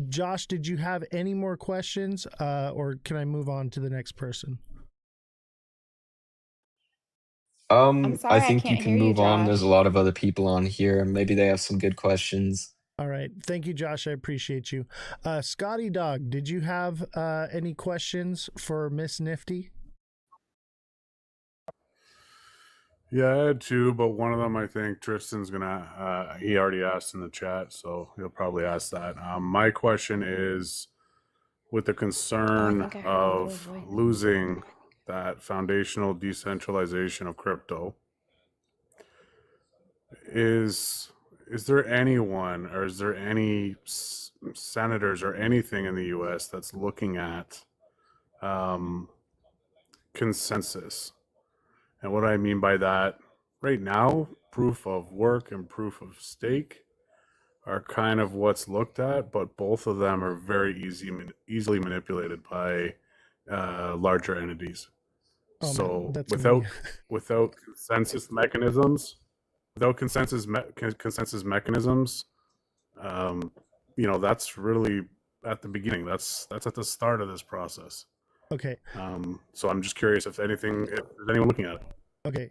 Josh, did you have any more questions, or can I move on to the next person? I'm sorry, I think you can't can hear you, move on. There's a Josh. lot of other people on here. Maybe they have some good questions. All right. Thank you, Josh. I appreciate you. Scotty Dog, did you have any questions for Miss Nifty? Yeah, I had two, but one of them I think Tristan's gonna. He already asked in the chat, so he'll probably ask that. My question is, with the concern of losing that foundational decentralization of crypto, is there anyone, or is there any senators or anything in the U.S. that's looking at consensus? And what I mean by that, right now, proof of work and proof of stake are kind of what's looked at, but both of them are very easily manipulated by larger entities. Oh, so man, without consensus mechanisms, that's really at the beginning. That's at the start of this process. Okay. So I'm just curious if there's anyone looking at it. Okay.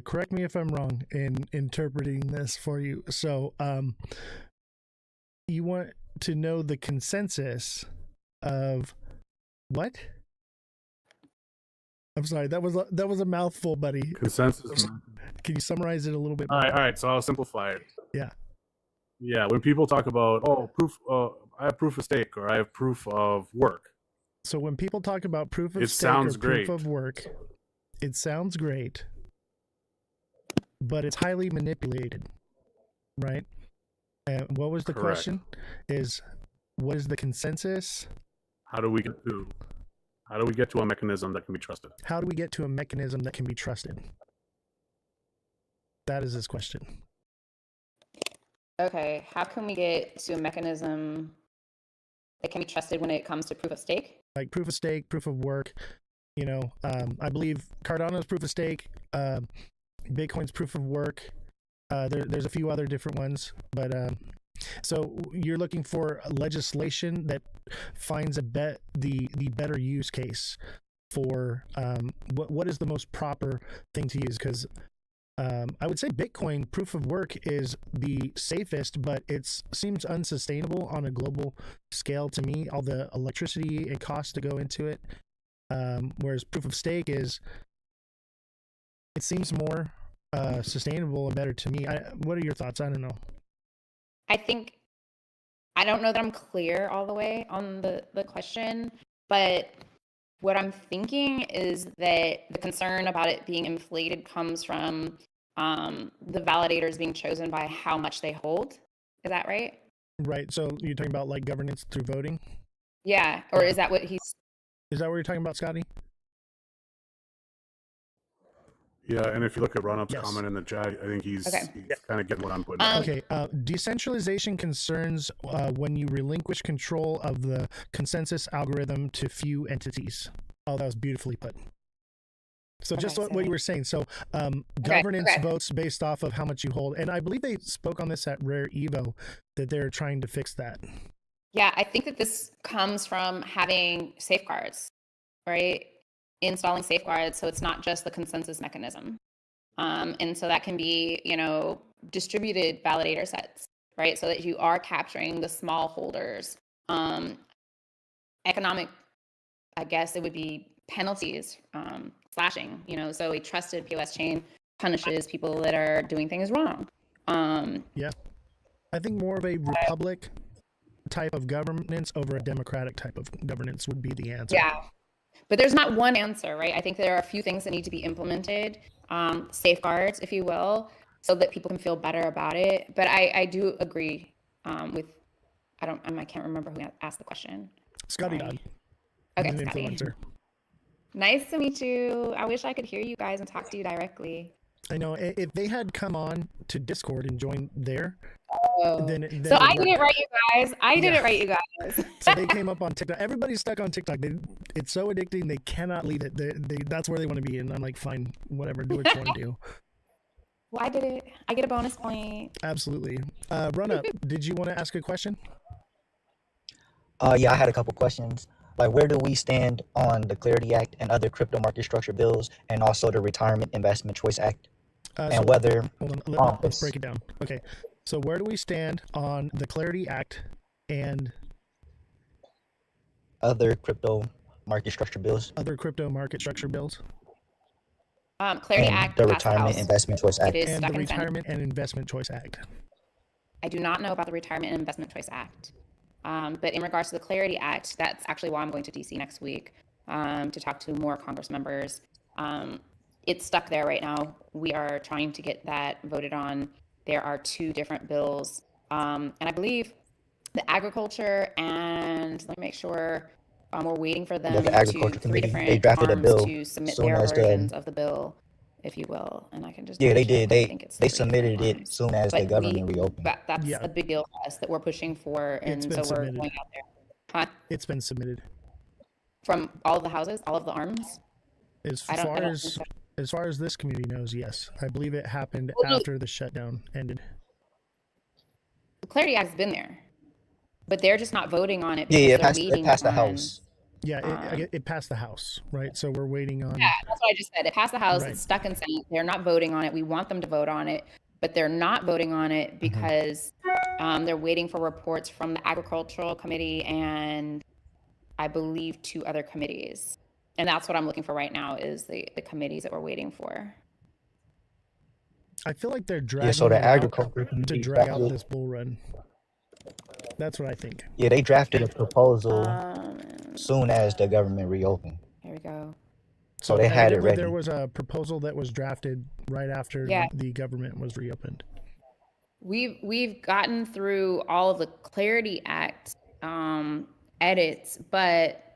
Correct me if I'm wrong in interpreting this for you. So, you want to know the consensus of what? I'm sorry, that was a mouthful, buddy. Consensus. Can you summarize it a little bit? All right. So I'll simplify it. Yeah. When people talk about proof, I have proof of stake, or I have proof of work. So when people talk about proof of It stake sounds or proof great. of work, it sounds great, but it's highly manipulated, right? And what was the Correct. question? What is the consensus? How do we get to a mechanism that can be trusted? How do we get to a mechanism that can be trusted? That is his question. Okay, how can we get to a mechanism that can be trusted when it comes to proof of stake? Like proof of stake, proof of work. I believe Cardano's proof of stake, Bitcoin's proof of work. There's a few other different ones, but so you're looking for legislation that finds the better use case for what is the most proper thing to use, because I would say Bitcoin proof of work is the safest, but it seems unsustainable on a global scale to me, all the electricity and costs to go into it. Whereas proof of stake it seems more sustainable and better to me. What are your thoughts? I don't know. I don't know that I'm clear all the way on the question, but what I'm thinking is that the concern about it being inflated comes from the validators being chosen by how much they hold. Is that right? Right. So you're talking about like governance through voting? Yeah. Or is that what Is that what you're talking about, Scotty? Yeah, and if you look at Run-Up's comment in the chat, I think he's kind of getting what I'm putting. Okay. Decentralization concerns when you relinquish control of the consensus algorithm to few entities. Oh, that was beautifully put. So just what you were saying. So governance votes based off of how much you hold. And I believe they spoke on this at Rare Evo, that they're trying to fix that. Yeah, I think that this comes from having safeguards, right? Installing safeguards, so it's not just the consensus mechanism. And so that can be, distributed validator sets, right? So that you are capturing the small holders. Economic, I guess it would be penalties, slashing, so a trusted POS chain punishes people that are doing things wrong. Yeah. I think more of a republic type of governance over a democratic type of governance would be the answer. Yeah. But there's not one answer, right? I think there are a few things that need to be implemented, safeguards, if you will, so that people can feel better about it. But I do agree with, I can't remember who asked the question. Scotty Sorry. Dog. Okay, He's an Scotty. influencer. Nice to meet you. I wish I could hear you guys and talk to you directly. I know if they had come on to Discord and joined there, then so I did it right, you guys. I did it right, you guys. So they came up on TikTok. Everybody's stuck on TikTok. It's so addicting. They cannot leave it. That's where they want to be. And I'm like, fine, whatever. Do what you want to do. Well, I did it. I get a bonus point. Absolutely. Run Up, did you want to ask a question? Yeah, I had a couple questions. Like, where do we stand on the Clarity Act and other crypto market structure bills, and also the Retirement Investment Choice Act, and whether? Hold on, let's break it down. Okay, so where do we stand on the Clarity Act and other crypto market structure bills? Other crypto market structure bills. Clarity and Act, the passed the Retirement House. Investment Choice Act. It is And stuck the in Senate. Retirement and Investment Choice Act. I do not know about the Retirement and Investment Choice Act. But in regards to the Clarity Act, that's actually why I'm going to DC next week to talk to more Congress members. It's stuck there right now. We are trying to get that voted on. There are two different bills. And I believe the agriculture and let me make sure we're waiting for them the Agriculture to Committee, they different drafted a arms bill to submit soon their as versions of the bill, if you will. And I can just Yeah, they double check. did. I think it's They three different submitted it arms. soon as the But government reopened. that's Yeah. a big deal for us that we're pushing for, It's and been so we're submitted. going out there. Huh? It's been submitted. From all of the houses, all of the arms. As I don't far think as so. as far as this community knows, yes. I believe it happened Well, no. after the shutdown ended. The Clarity Act's been there, but they're just not voting on it Yeah, because yeah, they're it waiting passed the on. House. Yeah, it passed the House, right? So we're waiting on. Yeah, that's what I just said. It passed the House. Right. It's stuck in Senate. They're not voting on it. We want them to vote on it, but they're not voting on it because they're waiting for reports from the Agricultural Committee and I believe two other committees. And that's what I'm looking for right now is the committees that we're waiting for. I feel like they're dragging so the it out Agriculture to Committee drag out drafted- this bull run. That's what I think. Yeah, they drafted a proposal Um, soon as the government reopened. Here we go. So they had it evidently ready. There was a proposal that was drafted right after Yeah. the government was reopened. We've gotten through all of the Clarity Act edits, but